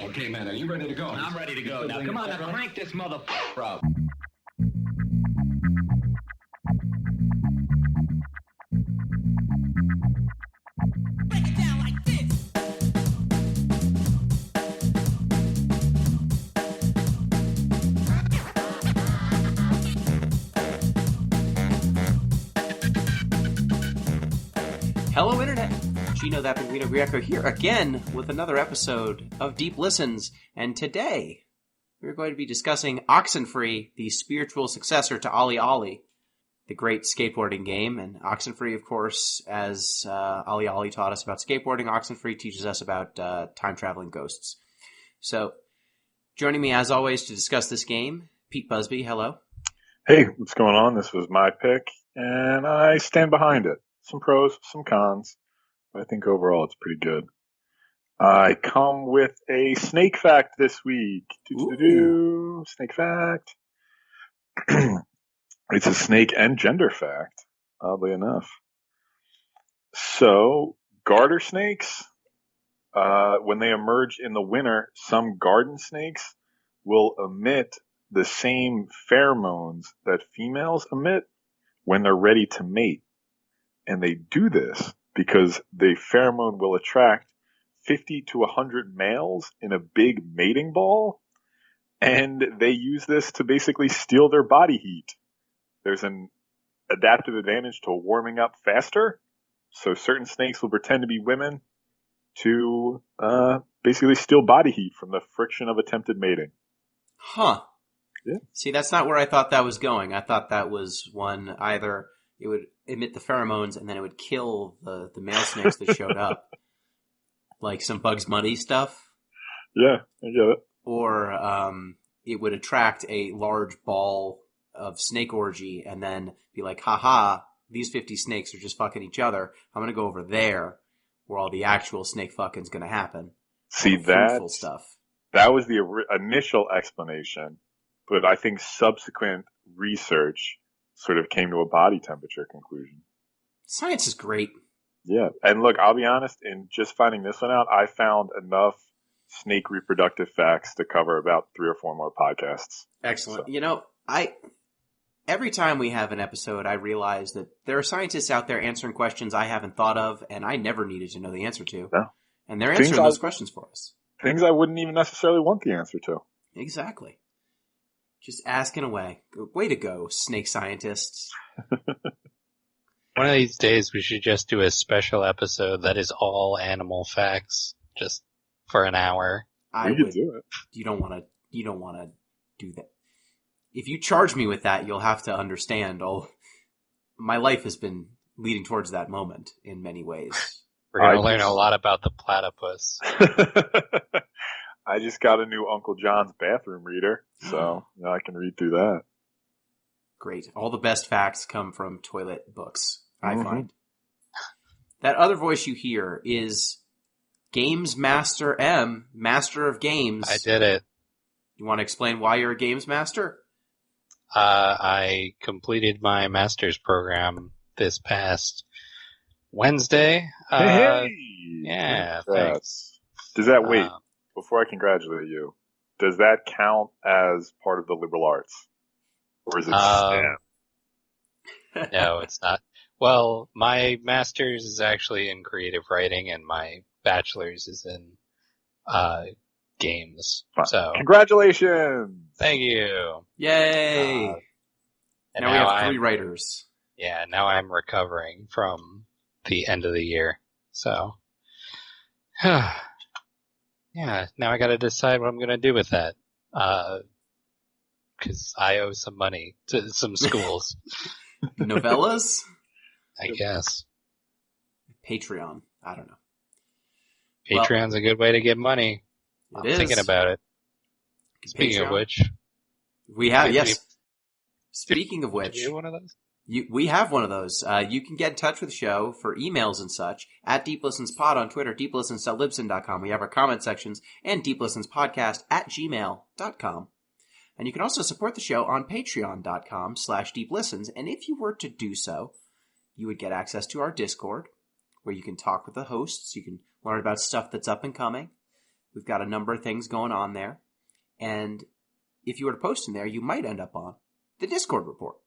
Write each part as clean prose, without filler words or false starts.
Okay, man, are you ready to go? I'm ready to go. Now, come on, now crank this motherfucker up. Break it down like this. Hello, Internet. Gino that Pinguino Greco here again with another episode of Deep Listens, and today we're going to be discussing Oxenfree, the spiritual successor to Ollie Ollie, the great skateboarding game. And Oxenfree, of course, as Ollie Ollie taught us about skateboarding, Oxenfree teaches us about time-traveling ghosts. So, joining me as always to discuss this game, Pete Busby, hello. Hey, what's going on? This was my pick, and I stand behind it. Some pros, some cons, but I think overall it's pretty good. I come with a snake fact this week. Snake fact. It's a snake and gender fact, oddly enough. So, garter snakes, when they emerge in the winter, some garden snakes will emit the same pheromones that females emit when they're ready to mate. And they do this because the pheromone will attract 50 to 100 males in a big mating ball, and they use this to basically steal their body heat. There's an adaptive advantage to warming up faster, so certain snakes will pretend to be women to basically steal body heat from the friction of attempted mating. Huh. Yeah. See, that's not where I thought that was going. I thought that was one either it would emit the pheromones and then it would kill the male snakes that showed up. Like some Bugs Bunny stuff. Yeah, I get it. Or it would attract a large ball of snake orgy and then be like, haha, these 50 snakes are just fucking each other. I'm going to go over there where all the actual snake fucking's going to happen. See, fruitful stuff. That was the initial explanation, but I think subsequent research sort of came to a body temperature conclusion. Science is great. Yeah. And look, I'll be honest, in just finding this one out, I found enough snake reproductive facts to cover about 3 or 4 more podcasts. Excellent. So. You know, every time we have an episode, I realize that there are scientists out there answering questions I haven't thought of and I never needed to know the answer to. No. And they're answering those questions for us. Things I wouldn't even necessarily want the answer to. Exactly. Just asking away. Way to go, snake scientists. One of these days we should just do a special episode that is all animal facts, just for an hour. We could do it. You don't want to do that. If you charge me with that, you'll have to understand my life has been leading towards that moment in many ways. We're going to learn a lot about the platypus. I just got a new Uncle John's bathroom reader, so I can read through that. Great. All the best facts come from toilet books, I find. That other voice you hear is Games Master M, Master of Games. I did it. You want to explain why you're a Games Master? I completed my master's program this past Wednesday. Hey! Yeah, thanks. Does that, wait, before I congratulate you, does that count as part of the liberal arts? Or is it STEM? No, it's not. Well, my master's is actually in creative writing and my bachelor's is in games. Fine. So congratulations! Thank you. Yay! And now we have 3 writers. Yeah, now I'm recovering from the end of the year. So, yeah, now I gotta decide what I'm gonna do with that. Cause I owe some money to some schools. Novellas? I guess. Patreon. I don't know. Patreon's a good way to get money. I'm thinking about it. Speaking of which. We have, yes. Speaking of which. Do you have one of those? We have one of those. You can get in touch with the show for emails and such at DeepListensPod on Twitter, deeplistens.libsyn.com. We have our comment sections and deeplistenspodcast@gmail.com. And you can also support the show on patreon.com/deeplistens. And if you were to do so, you would get access to our Discord, where you can talk with the hosts. You can learn about stuff that's up and coming. We've got a number of things going on there. And if you were to post in there, you might end up on the Discord report.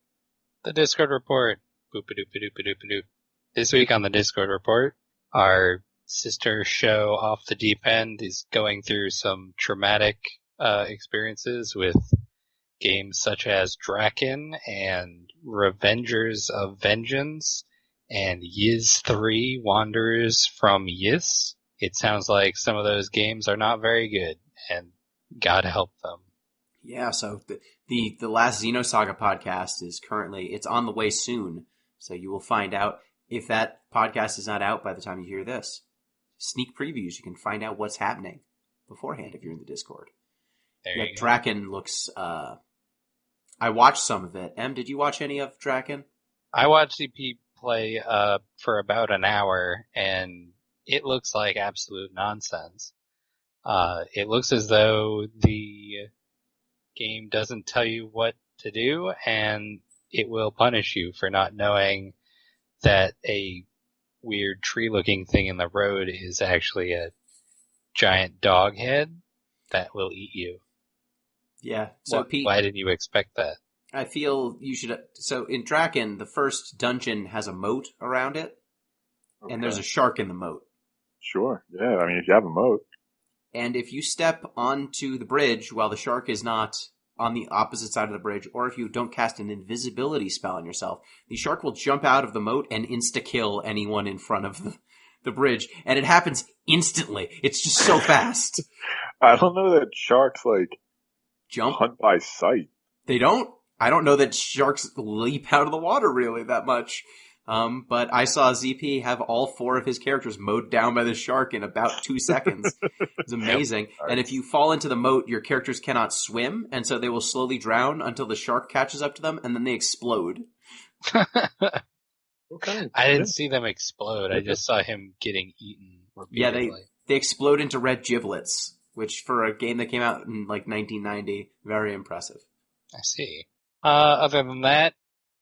The Discord report. Boop-a-doop-a-doop-a-doop-a-doop. This week on the Discord report, our sister show Off the Deep End is going through some traumatic experiences with games such as Draken and Revengers of Vengeance and Yiz 3 Wanderers from Yiz. It sounds like some of those games are not very good, and God help them. Yeah, so the last Xenosaga podcast is currently, it's on the way soon, so you will find out if that podcast is not out by the time you hear this. Sneak previews, you can find out what's happening beforehand if you're in the Discord. There Yeah, you go. Draken looks, I watched some of it. Em, did you watch any of Draken? I watched CP play for about an hour, and it looks like absolute nonsense. It looks as though the game doesn't tell you what to do, and it will punish you for not knowing that a weird tree-looking thing in the road is actually a giant dog head that will eat you. Yeah. So Pete, Why didn't you expect that? I feel you should. So in Draken, the first dungeon has a moat around it, and there's a shark in the moat. Sure. Yeah. I mean, if you have a moat. And if you step onto the bridge while the shark is not on the opposite side of the bridge, or if you don't cast an invisibility spell on yourself, the shark will jump out of the moat and insta-kill anyone in front of the bridge. And it happens instantly. It's just so fast. I don't know that sharks, like, Jump? hunt by sight. They don't. I don't know that sharks leap out of the water really that much. But I saw ZP have all 4 of his characters mowed down by the shark in about 2 seconds. It's amazing. Yep. And if you fall into the moat, your characters cannot swim, and so they will slowly drown until the shark catches up to them, and then they explode. Okay. I didn't see them explode. I just saw him getting eaten Yeah, repeatedly. they explode into red giblets, which for a game that came out in like 1990, very impressive. I see. Other than that,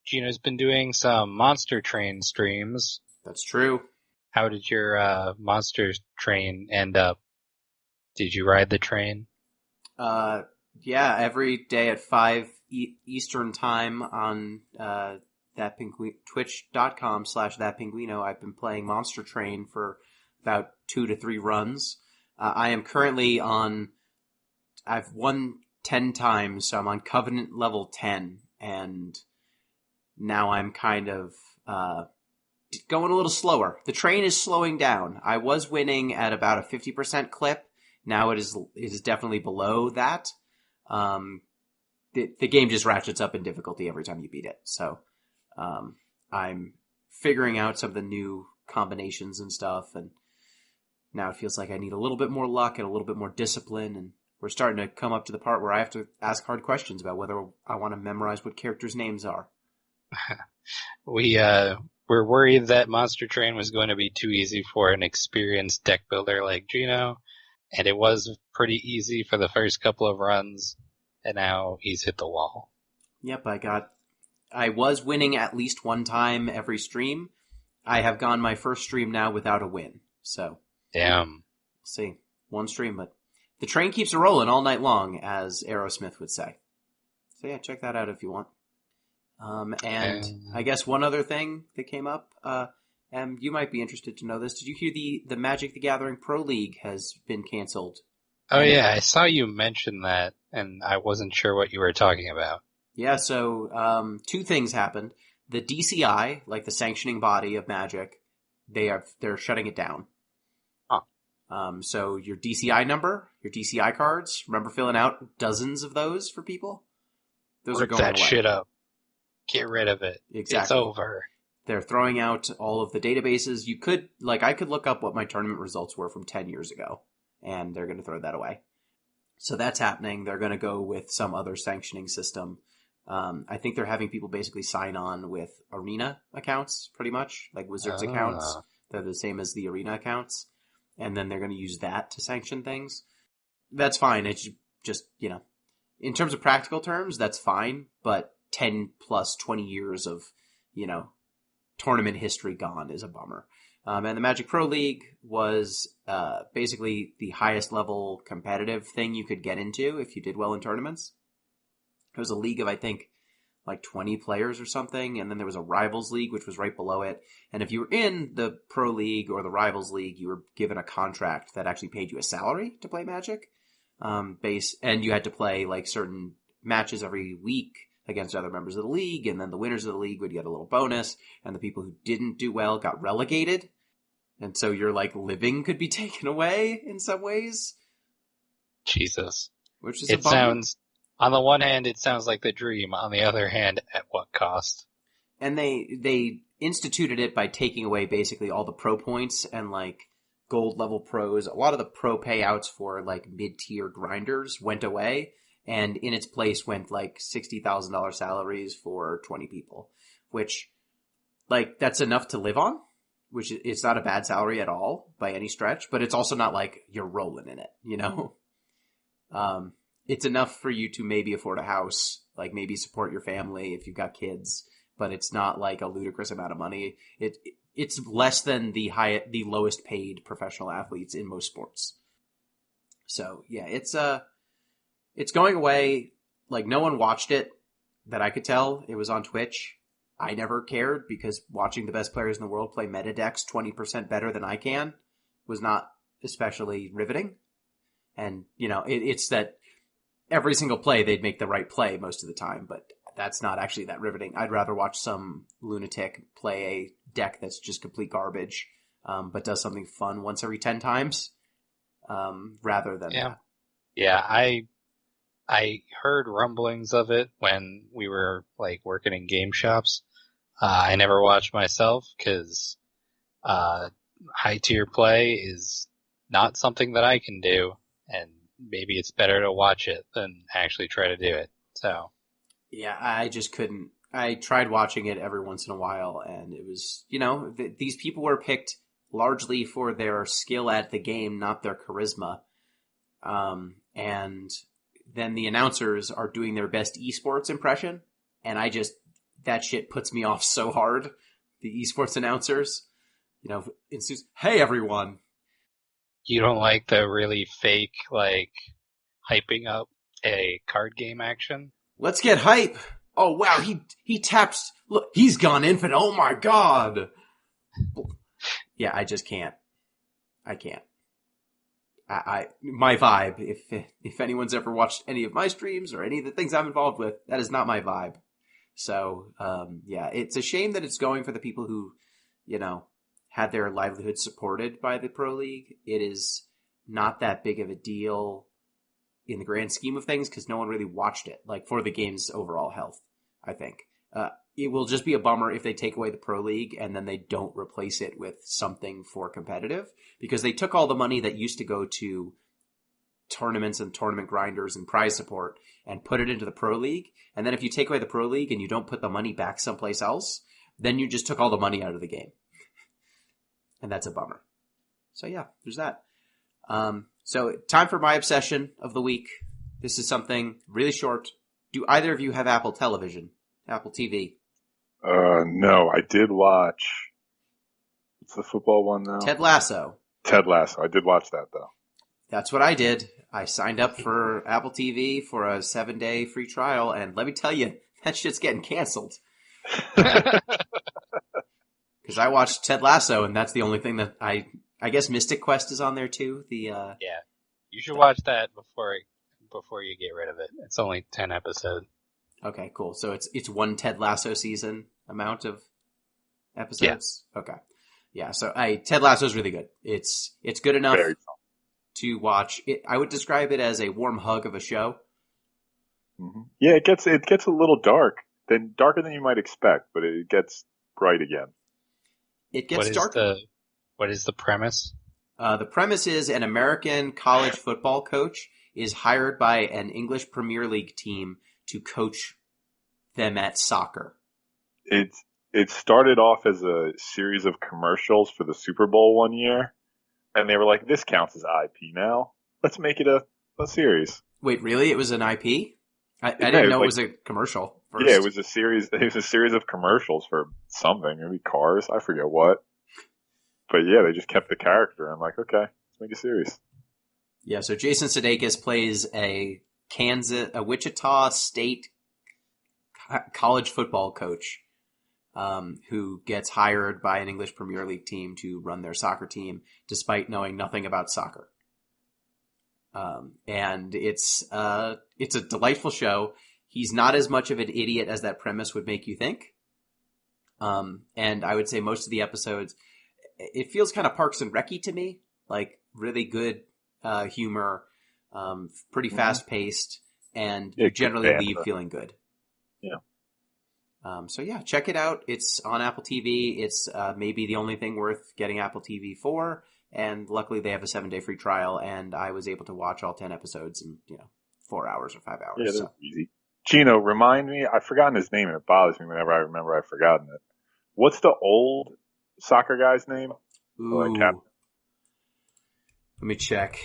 Gino's been doing some Monster Train streams. That's true. How did your Monster Train end up? Did you ride the train? Yeah, every day at 5 Eastern time on twitch.com/thatpinguino, I've been playing Monster Train for about 2 to 3 runs. I am currently I've won 10 times, so I'm on Covenant level 10, and now I'm kind of going a little slower. The train is slowing down. I was winning at about a 50% clip. Now it is definitely below that. The game just ratchets up in difficulty every time you beat it. So I'm figuring out some of the new combinations and stuff, and now it feels like I need a little bit more luck and a little bit more discipline, and we're starting to come up to the part where I have to ask hard questions about whether I want to memorize what characters' names are. We're worried that Monster Train was going to be too easy for an experienced deck builder like Gino, and it was pretty easy for the first couple of runs, and now he's hit the wall. Yep, I was winning at least one time every stream. I have gone my first stream now without a win, so Damn. we'll see. One stream, but the train keeps rolling all night long, as Aerosmith would say. So yeah, check that out if you want. And I guess one other thing that came up, you might be interested to know this. Did you hear the Magic the Gathering Pro League has been canceled? Oh yeah, I saw you mention that, and I wasn't sure what you were talking about. Yeah, so 2 things happened. The DCI, like the sanctioning body of Magic, they're shutting it down. Huh. So your DCI number, your DCI cards, remember filling out dozens of those for people? Those are Rip going that away. shit up. Get rid of it. Exactly. It's over. They're throwing out all of the databases. I could look up what my tournament results were from 10 years ago, and they're going to throw that away. So that's happening. They're going to go with some other sanctioning system. I think they're having people basically sign on with Arena accounts, pretty much, like Wizards accounts. They're the same as the Arena accounts. And then they're going to use that to sanction things. That's fine. It's just, in terms of practical terms, that's fine. But 10 plus 20 years of, tournament history gone is a bummer. And the Magic Pro League was basically the highest level competitive thing you could get into if you did well in tournaments. It was a league of, I think, like 20 players or something, and then there was a Rivals League, which was right below it. And if you were in the Pro League or the Rivals League, you were given a contract that actually paid you a salary to play Magic. And you had to play like certain matches every week against other members of the league, and then the winners of the league would get a little bonus, and the people who didn't do well got relegated. And so your like living could be taken away in some ways. Jesus. Which is it sounds, on the one hand, it sounds like the dream. On the other hand, at what cost? And they instituted it by taking away basically all the pro points and like gold level pros. A lot of the pro payouts for like mid-tier grinders went away, and in its place went like $60,000 salaries for 20 people, which like that's enough to live on, which it's not a bad salary at all by any stretch, but it's also not like you're rolling in it, you know? It's enough for you to maybe afford a house, like maybe support your family if you've got kids, but it's not like a ludicrous amount of money. It's less than the lowest paid professional athletes in most sports. So yeah, it's going away. Like no one watched it that I could tell. It was on Twitch. I never cared because watching the best players in the world play meta decks 20% better than I can was not especially riveting. And you know, it's that every single play they'd make the right play most of the time, but that's not actually that riveting. I'd rather watch some lunatic play a deck that's just complete garbage, but does something fun once every 10 times, rather than that. Yeah, I heard rumblings of it when we were like working in game shops. I never watched myself because high tier play is not something that I can do, and maybe it's better to watch it than actually try to do it. So yeah, I just couldn't. I tried watching it every once in a while, and it was, you know, these people were picked largely for their skill at the game, not their charisma. And then the announcers are doing their best esports impression, and that shit puts me off so hard. The esports announcers, you know, it's hey everyone. You don't like the really fake, like, hyping up a card game action? Let's get hype. Oh, wow, he taps. Look, he's gone infinite. Oh, my God. Yeah, I just can't. I can't. My vibe, if anyone's ever watched any of my streams or any of the things I'm involved with, that is not my vibe. So, yeah, it's a shame that it's going for the people who, you know, had their livelihood supported by the Pro League. It is not that big of a deal in the grand scheme of things because no one really watched it, like for the game's overall health, I think. It will just be a bummer if they take away the Pro League and then they don't replace it with something for competitive, because they took all the money that used to go to tournaments and tournament grinders and prize support and put it into the Pro League. And then if you take away the Pro League and you don't put the money back someplace else, then you just took all the money out of the game. And that's a bummer. So yeah, there's that. So time for my obsession of the week. This is something really short. Do either of you have Apple Television? Apple TV? No, I did watch. What's the football one now? Ted Lasso. Ted Lasso. I did watch that though. That's what I did. I signed up for Apple TV for a 7-day free trial, and let me tell you, that shit's getting canceled. Because I watched Ted Lasso, and that's the only thing that I guess Mystic Quest is on there too. Yeah, you should watch that before you get rid of it. It's only 10 episodes. Okay, cool. So it's one Ted Lasso season amount of episodes. Yeah. Okay, yeah. So Ted Lasso is really good. It's good enough to watch. I would describe it as a warm hug of a show. Mm-hmm. Yeah, it gets a little darker than you might expect, but it gets bright again. It gets darker. What is the premise? The premise is an American college football coach is hired by an English Premier League team to coach them at soccer. It started off as a series of commercials for the Super Bowl one year, and they were like, this counts as IP now. Let's make it a series. Wait, really? It was an IP? I didn't know it was a commercial first. Yeah, it was a series of commercials for something, maybe cars, I forget what. But yeah, they just kept the character. I'm like, okay, let's make a series. Yeah, so Jason Sudeikis plays a Wichita State college football coach who gets hired by an English Premier League team to run their soccer team, despite knowing nothing about soccer. And it's a delightful show. He's not as much of an idiot as that premise would make you think. And I would say most of the episodes, it feels kind of Parks and Rec-y to me, like really good humor, pretty fast paced, and you generally leave feeling good. Yeah. So yeah, check it out. It's on Apple TV. It's maybe the only thing worth getting Apple TV for. And luckily they have a 7-day free trial, and I was able to watch all 10 episodes in 4 hours or 5 hours. Yeah, that's easy. Gino, remind me. I've forgotten his name, and it bothers me whenever I remember I've forgotten it. What's the old soccer guy's name? Ooh. Let me check.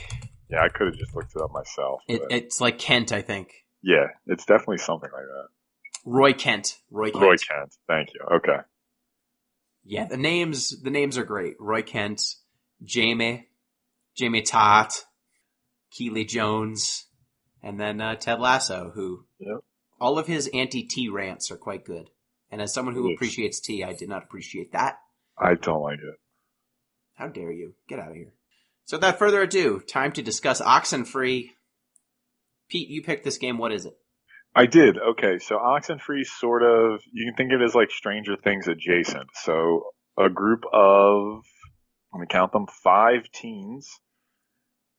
Yeah, I could have just looked it up myself. It's like Kent, I think. Yeah, it's definitely something like that. Roy Kent. Thank you. Okay. Yeah, the names are great. Roy Kent, Jamie Tott, Keeley Jones, and then Ted Lasso, who all of his anti-tea rants are quite good. And as someone who appreciates tea, I did not appreciate that. I don't like it. How dare you? Get out of here. So without further ado, time to discuss Oxenfree. Pete, you picked this game. What is it? I did. Okay, so Oxenfree sort of, you can think of it as like Stranger Things adjacent. So a group of, let me count them, 5 teens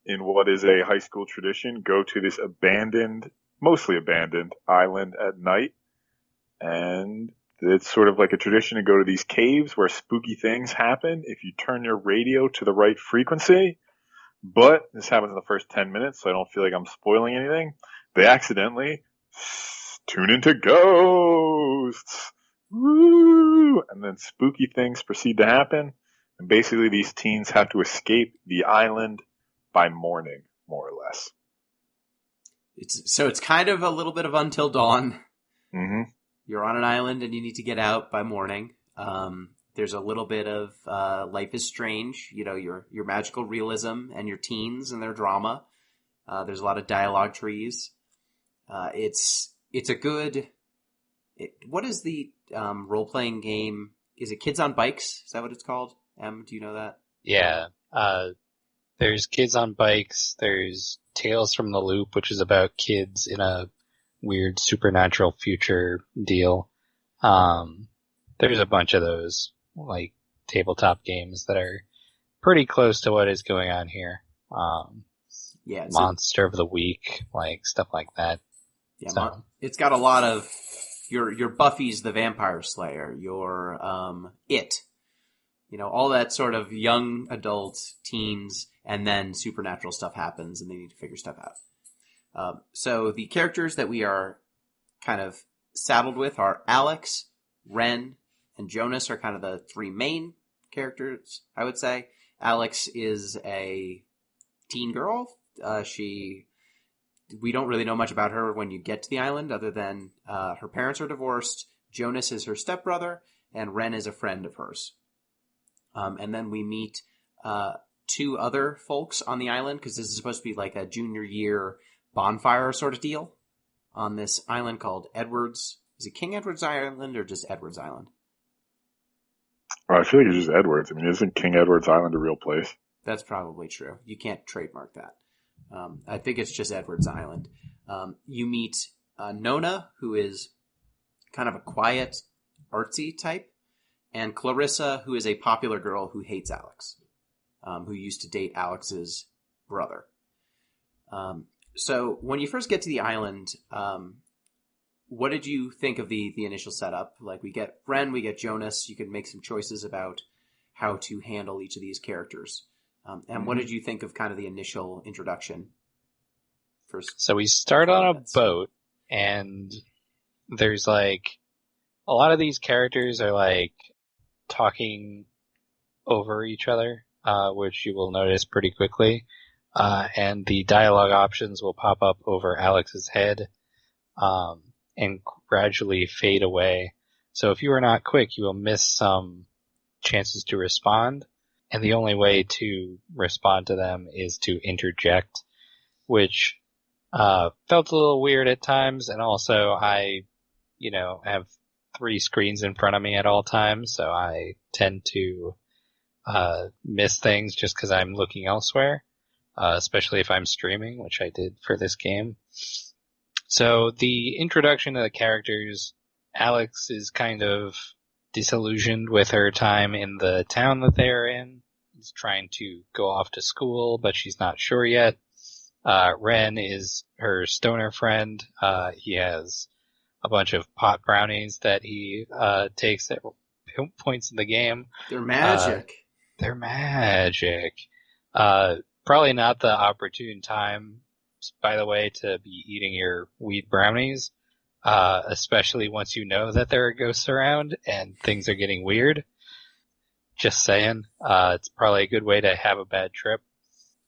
in what is a high school tradition go to this mostly abandoned island at night. And it's sort of like a tradition to go to these caves where spooky things happen if you turn your radio to the right frequency. But this happens in the first 10 minutes, so I don't feel like I'm spoiling anything. They accidentally tune into ghosts. Woo! And then spooky things proceed to happen. And basically these teens have to escape the island by morning, more or less. It's kind of a little bit of Until Dawn. Mm-hmm. You're on an island and you need to get out by morning. There's a little bit of Life is Strange, your magical realism and your teens and their drama. There's a lot of dialogue trees. It's a good. What is the role playing game? Is it Kids on Bikes? Is that what it's called? Em, do you know that? Yeah. There's Kids on Bikes. There's Tales from the Loop, which is about kids in a weird supernatural future deal. There's a bunch of those like tabletop games that are pretty close to what is going on here. Monster of the Week, like stuff like that. Yeah, so. It's got a lot of your Buffy's the Vampire Slayer, your It, all that sort of young adult teens, and then supernatural stuff happens and they need to figure stuff out. So the characters that we are kind of saddled with are Alex, Ren, and Jonas are kind of the 3 main characters, I would say. Alex is a teen girl. We don't really know much about her when you get to the island other than her parents are divorced. Jonas is her stepbrother, and Ren is a friend of hers. And then we meet 2 other folks on the island, because this is supposed to be like a junior year bonfire sort of deal on this island called Edwards. Is it King Edward's Island or just Edwards Island? I feel like it's just Edwards. I mean, isn't King Edward's Island a real place? That's probably true. You can't trademark that. I think it's just Edwards Island. You meet Nona, who is kind of a quiet, artsy type, and Clarissa, who is a popular girl who hates Alex, who used to date Alex's brother. So when you first get to the island, what did you think of the initial setup? Like, we get Ren, we get Jonas. You can make some choices about how to handle each of these characters. And what did you think of kind of the initial introduction? So we start on a boat, and there's like a lot of these characters are like talking over each other, which you will notice pretty quickly. And the dialogue options will pop up over Alex's head, and gradually fade away. So if you are not quick, you will miss some chances to respond. and the only way to respond to them is to interject, which felt a little weird at times, and also I, have 3 screens in front of me at all times, so I tend to miss things just because I'm looking elsewhere, especially if I'm streaming, which I did for this game. So the introduction of the characters, Alex is kind of disillusioned with her time in the town that they are in. She's trying to go off to school, but she's not sure yet. Ren is her stoner friend. He has a bunch of pot brownies that he takes at points in the game. They're magic. They're magic. Probably not the opportune time, by the way, to be eating your weed brownies, especially once you know that there are ghosts around and things are getting weird. Just saying. It's probably a good way to have a bad trip.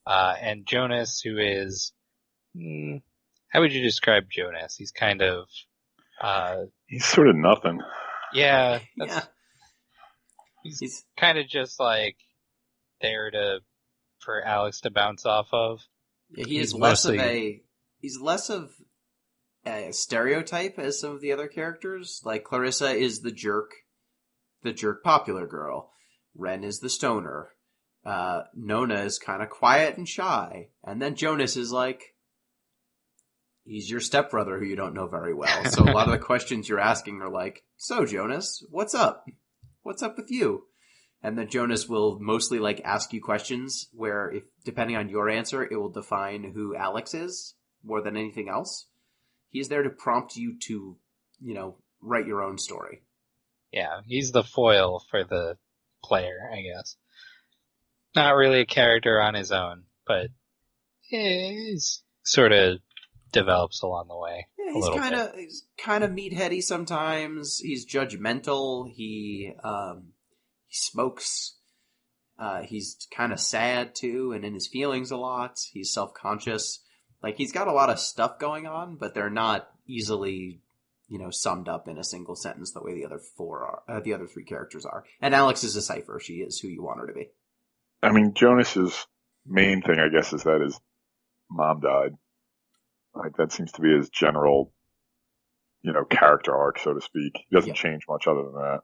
And Jonas, who is... how would you describe Jonas? He's kind of... he's sort of nothing. Yeah. Yeah. He's kind of just like there for Alex to bounce off of. Yeah, he's less of a stereotype as some of the other characters. Like Clarissa is the jerk popular girl. Ren is the stoner. Nona is kind of quiet and shy. And then Jonas is like, he's your stepbrother who you don't know very well. So a lot of the questions you're asking are like, so Jonas, what's up? What's up with you? And then Jonas will mostly like ask you questions where, if depending on your answer, it will define who Alex is more than anything else. He's there to prompt you to, write your own story. Yeah, he's the foil for the player, I guess. Not really a character on his own, but he's sort of develops along the way. Yeah, he's kind of meatheady sometimes. He's judgmental. He smokes. He's kind of sad too, and in his feelings a lot. He's self-conscious. Like, he's got a lot of stuff going on, but they're not easily, summed up in a single sentence the way the other 3 characters are. And Alex is a cipher. She is who you want her to be. I mean, Jonas's main thing, I guess, is that his mom died. Like, that seems to be his general, character arc, so to speak. He doesn't change much other than that.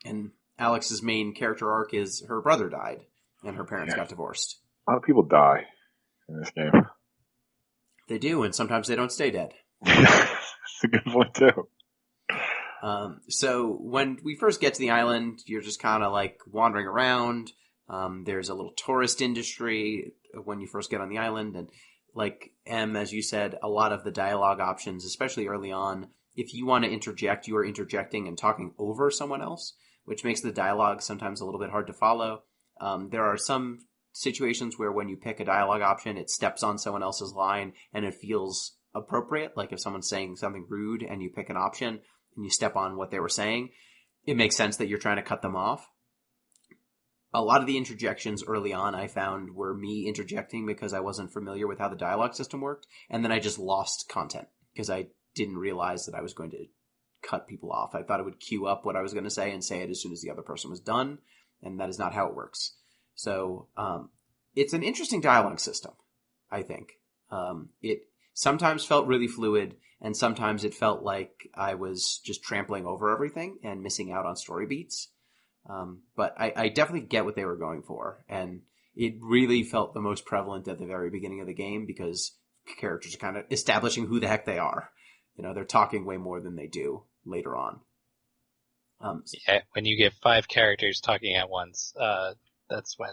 And Alex's main character arc is her brother died, and her parents got divorced. A lot of people die in this game. They do, and sometimes they don't stay dead. That's a good point, too. So when we first get to the island, you're just kind of like wandering around. There's a little tourist industry when you first get on the island, and like as you said, a lot of the dialogue options, especially early on, if you want to interject, you are interjecting and talking over someone else, which makes the dialogue sometimes a little bit hard to follow. There are some situations where when you pick a dialogue option, it steps on someone else's line and it feels appropriate. Like if someone's saying something rude and you pick an option and you step on what they were saying, it makes sense that you're trying to cut them off. A lot of the interjections early on I found were me interjecting because I wasn't familiar with how the dialogue system worked, and then I just lost content because I didn't realize that I was going to cut people off. I thought it would queue up what I was going to say and say it as soon as the other person was done, and that is not how it works. So it's an interesting dialogue system, I think. It sometimes felt really fluid, and sometimes it felt like I was just trampling over everything and missing out on story beats. But I definitely get what they were going for, and it really felt the most prevalent at the very beginning of the game because characters are kind of establishing who the heck they are. They're talking way more than they do later on. When you get 5 characters talking at once, that's when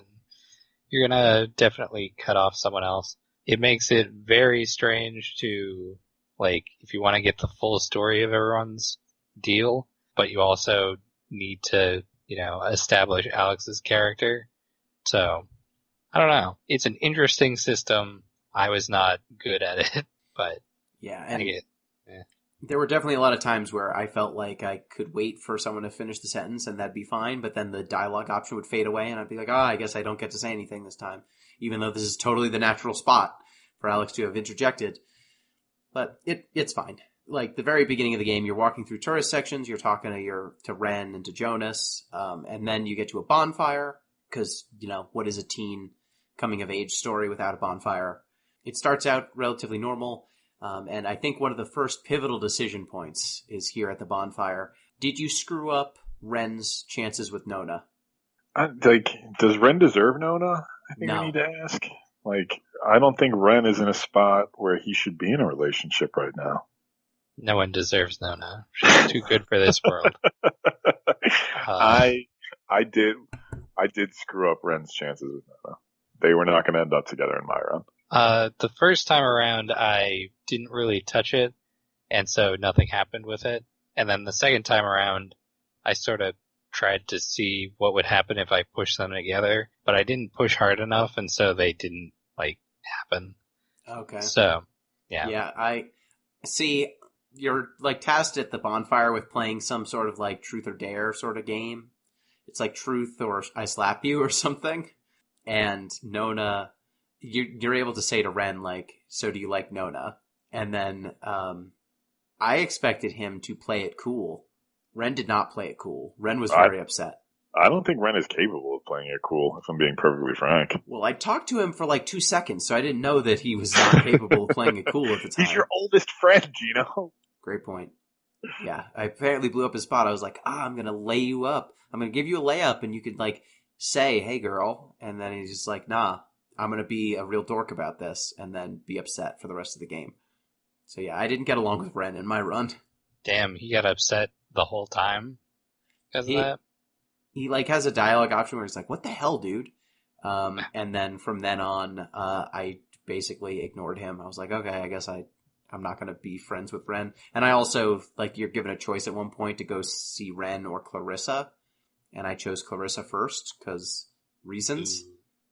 you're gonna definitely cut off someone else. It makes it very strange to, like, if you want to get the full story of everyone's deal, but you also need to establish Alex's character. So, I don't know. It's an interesting system. I was not good at it, but yeah, and I get. There were definitely a lot of times where I felt like I could wait for someone to finish the sentence and that'd be fine, but then the dialogue option would fade away and I'd be like, I guess I don't get to say anything this time, even though this is totally the natural spot for Alex to have interjected. But it's fine. Like, the very beginning of the game, you're walking through tourist sections, you're talking to Ren and to Jonas, and then you get to a bonfire, because, what is a teen coming of age story without a bonfire? It starts out relatively normal, and I think one of the first pivotal decision points is here at the bonfire. Did you screw up Ren's chances with Nona? Does Ren deserve Nona? I think No. we need to ask. I don't think Ren is in a spot where he should be in a relationship right now. No one deserves Nona. She's too good for this world. I did screw up Ren's chances with Nona. They were not going to end up together in my run. The first time around, I didn't really touch it, and so nothing happened with it. And then the second time around, I sort of tried to see what would happen if I pushed them together, but I didn't push hard enough, and so they didn't, happen. Okay. So, yeah. Yeah, I see. You're tasked at the bonfire with playing some sort of truth or dare sort of game. It's like truth or I slap you or something. And Nona, you're able to say to Ren, so do you like Nona? And then I expected him to play it cool. Ren did not play it cool. Ren was very upset. I don't think Ren is capable of playing it cool, if I'm being perfectly frank. Well, I talked to him for 2 seconds, so I didn't know that he was not capable of playing it cool at the time. He's your oldest friend, Gino. Great point. Yeah, I apparently blew up his spot. I was like, I'm going to lay you up. I'm going to give you a layup, and you could, say, hey, girl. And then he's just like, nah, I'm going to be a real dork about this, and then be upset for the rest of the game. So, yeah, I didn't get along with Ren in my run. Damn, he got upset the whole time because of that? He has a dialogue option where he's like, what the hell, dude? And then from then on, I basically ignored him. I was like, okay, I guess I'm not going to be friends with Ren. And I also, you're given a choice at one point to go see Ren or Clarissa. And I chose Clarissa first because reasons.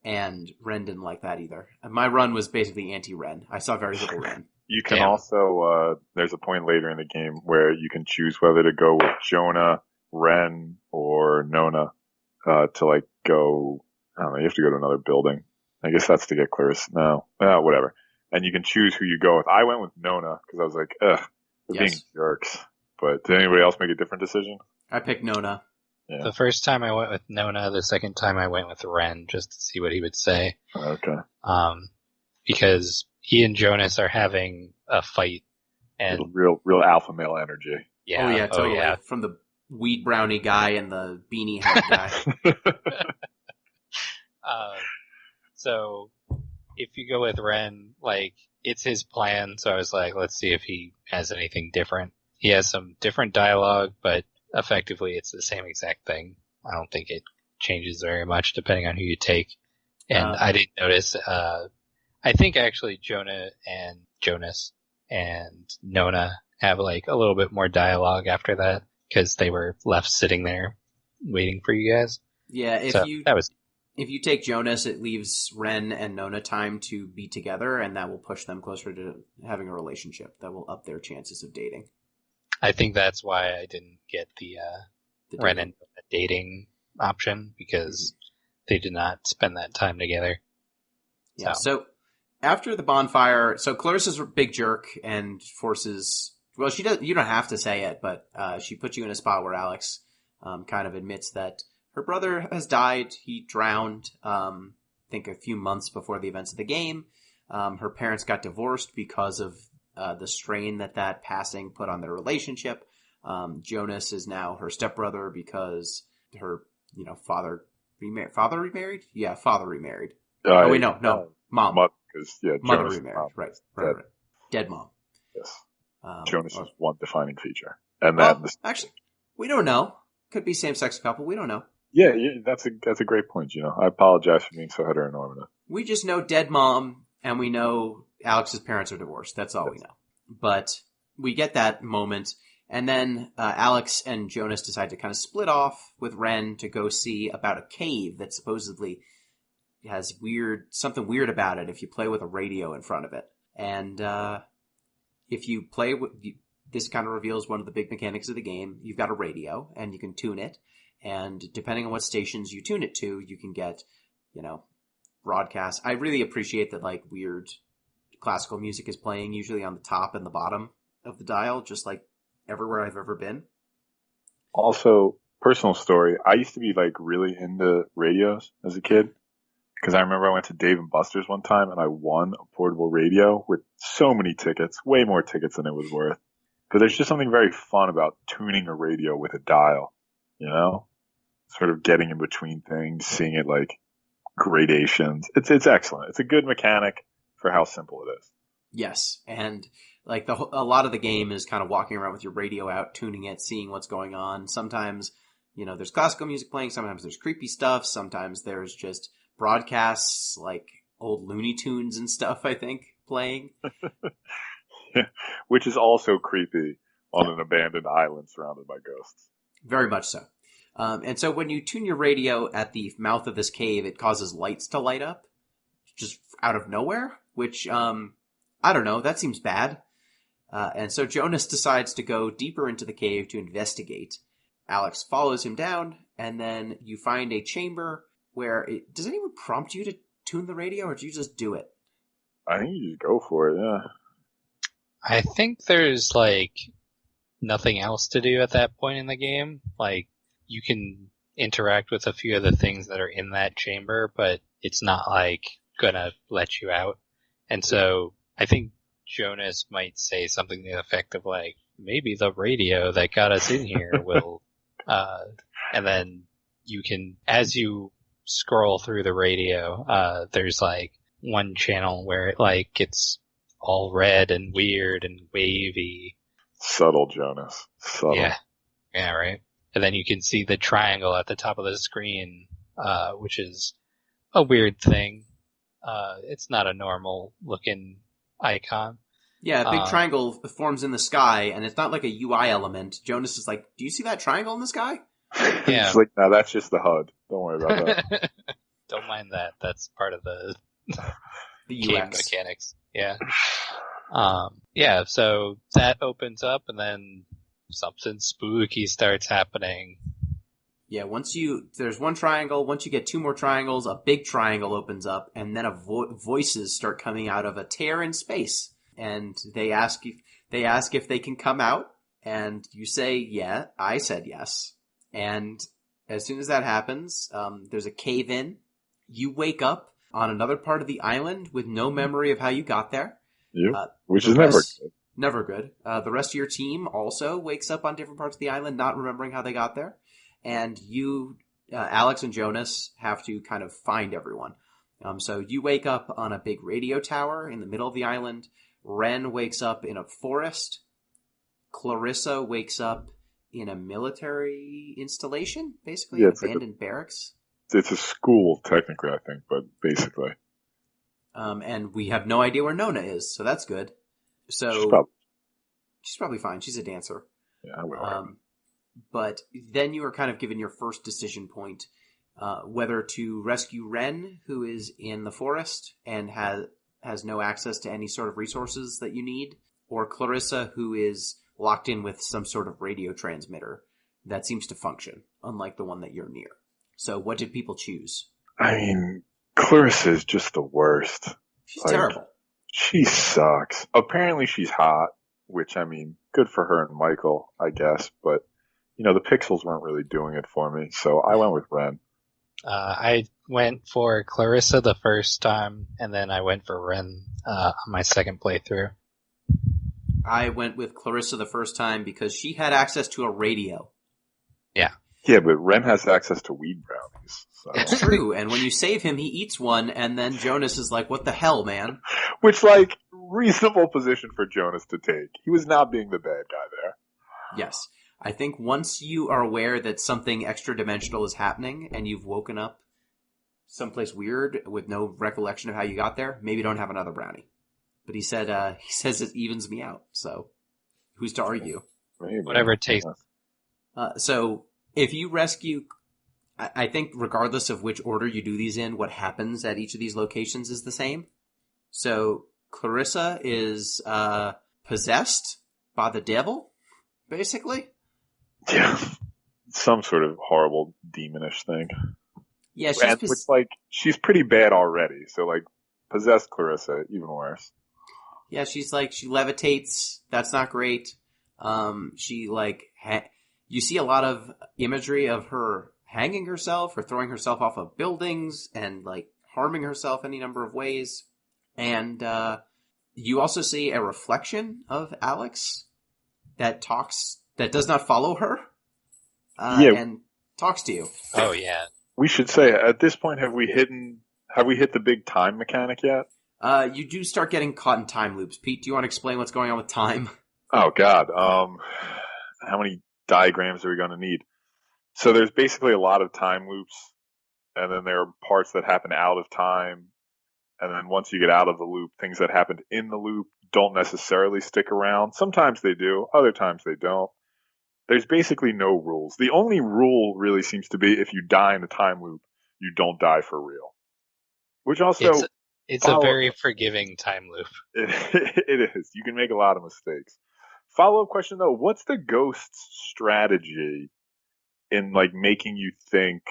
And Ren didn't like that either. And my run was basically anti-Ren. I saw very little Ren. You can also, there's a point later in the game where you can choose whether to go with Jonah, Ren, or Nona, to go, I don't know, you have to go to another building. I guess that's to get Clarissa. No, whatever. And you can choose who you go with. I went with Nona because I was like, ugh, they're being jerks. But did anybody else make a different decision? I picked Nona. Yeah. The first time I went with Nona, the second time I went with Ren just to see what he would say. Okay. Because he and Jonas are having a fight. And real alpha male energy. Yeah. Oh, yeah, totally. Yeah. From the weed brownie guy and the beanie hat guy. So if you go with Ren, it's his plan. So I was like, let's see if he has anything different. He has some different dialogue, but effectively it's the same exact thing. I don't think it changes very much depending on who you take. And I didn't notice, I think actually Jonah and Jonas and Nona have a little bit more dialogue after that because they were left sitting there waiting for you guys. Yeah, if you take Jonas, it leaves Ren and Nona time to be together, and that will push them closer to having a relationship. That will up their chances of dating. I think that's why I didn't get the Ren and Nona dating option, because they did not spend that time together. Yeah, so after the bonfire, so Clarissa's a big jerk and forces... Well, she does. You don't have to say it, but she puts you in a spot where Alex kind of admits that her brother has died. He drowned, I think, a few months before the events of the game. Her parents got divorced because of the strain that passing put on their relationship. Jonas is now her stepbrother because her, father remarried. Father remarried? Yeah, father remarried. Oh, wait, no. Mom. Mother remarried. Right. Dead mom. Yes. Jonas is one defining feature. And actually, we don't know. Could be same-sex couple. We don't know. Yeah, that's a great point, I apologize for being so heteronormative. We just know dead mom, and we know Alex's parents are divorced. That's all we know. But we get that moment, and then Alex and Jonas decide to kind of split off with Ren to go see about a cave that supposedly has something weird about it if you play with a radio in front of it. And if you play with... This kind of reveals one of the big mechanics of the game. You've got a radio, and you can tune it. And depending on what stations you tune it to, you can get, broadcasts. I really appreciate that, weird classical music is playing usually on the top and the bottom of the dial, just like everywhere I've ever been. Also, personal story. I used to be like really into radios as a kid because I remember I went to Dave and Buster's one time and I won a portable radio with so many tickets, way more tickets than it was worth. But there's just something very fun about tuning a radio with a dial, you know? Sort of getting in between things, seeing it like gradations. It's excellent. It's a good mechanic for how simple it is. Yes, and like a lot of the game is kind of walking around with your radio out, tuning it, seeing what's going on. Sometimes, there's classical music playing. Sometimes there's creepy stuff. Sometimes there's just broadcasts like old Looney Tunes and stuff, I think, playing. Which is also creepy on an abandoned island surrounded by ghosts. Very much so. And so when you tune your radio at the mouth of this cave, it causes lights to light up just out of nowhere, which, I don't know, that seems bad. And so Jonas decides to go deeper into the cave to investigate. Alex follows him down, and then you find a chamber where does anyone prompt you to tune the radio, or do you just do it? I think you just go for it, yeah. I think there's, nothing else to do at that point in the game. You can interact with a few of the things that are in that chamber, but it's not, gonna let you out. And so I think Jonas might say something to the effect of, maybe the radio that got us in here will, and then you can, as you scroll through the radio, there's, one channel where it, gets all red and weird and wavy. Subtle, Jonas. Subtle. Yeah, right. And then you can see the triangle at the top of the screen, which is a weird thing. It's not a normal looking icon. Yeah, a big triangle forms in the sky, and it's not like a UI element. Jonas is like, do you see that triangle in the sky? Yeah. It's like, no, that's just the HUD. Don't worry about that. Don't mind that. That's part of the game UX mechanics. Yeah. Yeah, so that opens up, and then something spooky starts happening. Yeah, there's one triangle, once you get two more triangles, a big triangle opens up, and then voices start coming out of a tear in space. And they ask if they can come out, and you say, yeah, I said yes. And as soon as that happens, there's a cave in. You wake up on another part of the island with no memory of how you got there. Which is never good. Never good. The rest of your team also wakes up on different parts of the island, not remembering how they got there. And you, Alex and Jonas, have to kind of find everyone. So you wake up on a big radio tower in the middle of the island. Ren wakes up in a forest. Clarissa wakes up in a military installation, basically, an abandoned barracks. It's a school, technically, I think, but basically. And we have no idea where Nona is, so that's good. So she's probably fine. She's a dancer. Yeah, I will. But then you are kind of given your first decision point, whether to rescue Ren, who is in the forest and has no access to any sort of resources that you need, or Clarissa, who is locked in with some sort of radio transmitter that seems to function, unlike the one that you're near. So what did people choose? I mean, Clarissa is just the worst. She's terrible. She sucks. Apparently she's hot, which, I mean, good for her and Michael, I guess, but the pixels weren't really doing it for me, so I went with Ren. I went for Clarissa the first time, and then I went for Ren on my second playthrough. I went with Clarissa the first time because she had access to a radio. Yeah. Yeah, but Ren has access to weed brownies. So. It's true, and when you save him, he eats one, and then Jonas is like, what the hell, man? Which, reasonable position for Jonas to take. He was not being the bad guy there. Yes. I think once you are aware that something extra-dimensional is happening, and you've woken up someplace weird with no recollection of how you got there, maybe don't have another brownie. But he says it evens me out, so who's to argue? Maybe. Whatever it takes. So if you rescue, I think regardless of which order you do these in, what happens at each of these locations is the same. So Clarissa is possessed by the devil, basically. Yeah, some sort of horrible demonish thing. Yeah, she's pretty bad already. So possessed Clarissa, even worse. Yeah, she levitates. That's not great. She You see a lot of imagery of her hanging herself or throwing herself off of buildings and like harming herself any number of ways. And you also see a reflection of Alex that does not follow her and talks to you. Oh, yeah. We should say, at this point, have we hit the big time mechanic yet? You do start getting caught in time loops. Pete, do you want to explain what's going on with time? Oh, God. How many diagrams are we going to need? So there's basically a lot of time loops, and then there are parts that happen out of time, and then once you get out of the loop, things that happened in the loop don't necessarily stick around. Sometimes they do, other times they don't. There's basically no rules. The only rule really seems to be if you die in a time loop, you don't die for real. Which also... It's a very forgiving time loop. It is. You can make a lot of mistakes. Follow-up question, though. What's the ghost's strategy in, like, making you think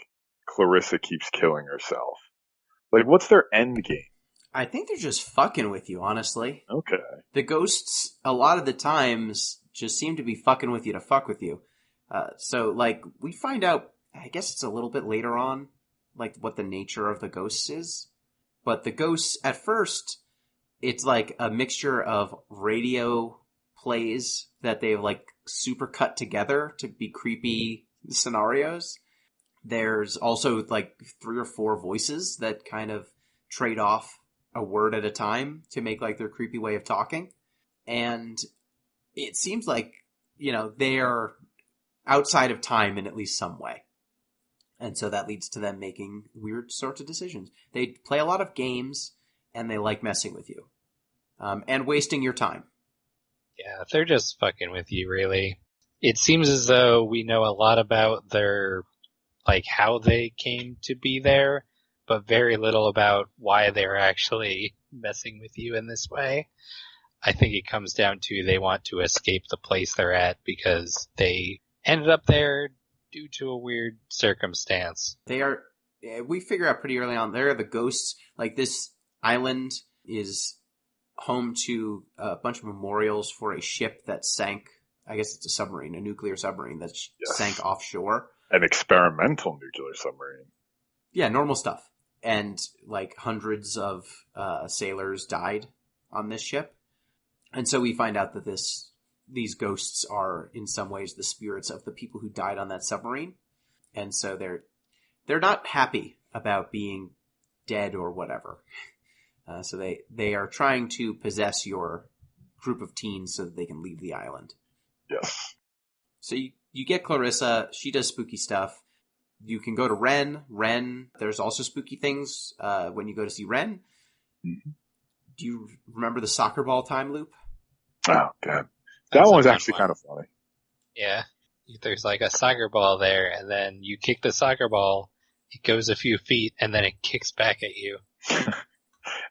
Clarissa keeps killing herself? Like, what's their end game? I think they're just fucking with you, honestly. Okay. The ghosts, a lot of the times, just seem to be fucking with you to fuck with you. So, like, we find out, I guess it's a little bit later on, like, what the nature of the ghosts is. But the ghosts, at first, it's like a mixture of radio plays that they've, like, super cut together to be creepy scenarios. There's also, like, 3 or 4 voices that kind of trade off a word at a time to make, like, their creepy way of talking. And it seems like, you know, they're outside of time in at least some way. And so that leads to them making weird sorts of decisions. They play a lot of games, and they like messing with you. And wasting your time. Yeah, they're just fucking with you, really. It seems as though we know a lot about their, like, how they came to be there, but very little about why they're actually messing with you in this way. I think it comes down to they want to escape the place they're at because they ended up there due to a weird circumstance. We figure out pretty early on, they're the ghosts. Like, this island is home to a bunch of memorials for a ship that sank. I guess it's a submarine, a nuclear submarine that sank offshore. An experimental nuclear submarine. Yeah, normal stuff. And, like, hundreds of sailors died on this ship. And so we find out that these ghosts are, in some ways, the spirits of the people who died on that submarine. And so they're not happy about being dead or whatever. So they are trying to possess your group of teens so that they can leave the island. Yes. So you get Clarissa. She does spooky stuff. You can go to Ren. There's also spooky things when you go to see Ren. Mm-hmm. Do you remember the soccer ball time loop? Oh, God. That one was actually kind of funny. Yeah. There's like a soccer ball there, and then you kick the soccer ball, it goes a few feet, and then it kicks back at you.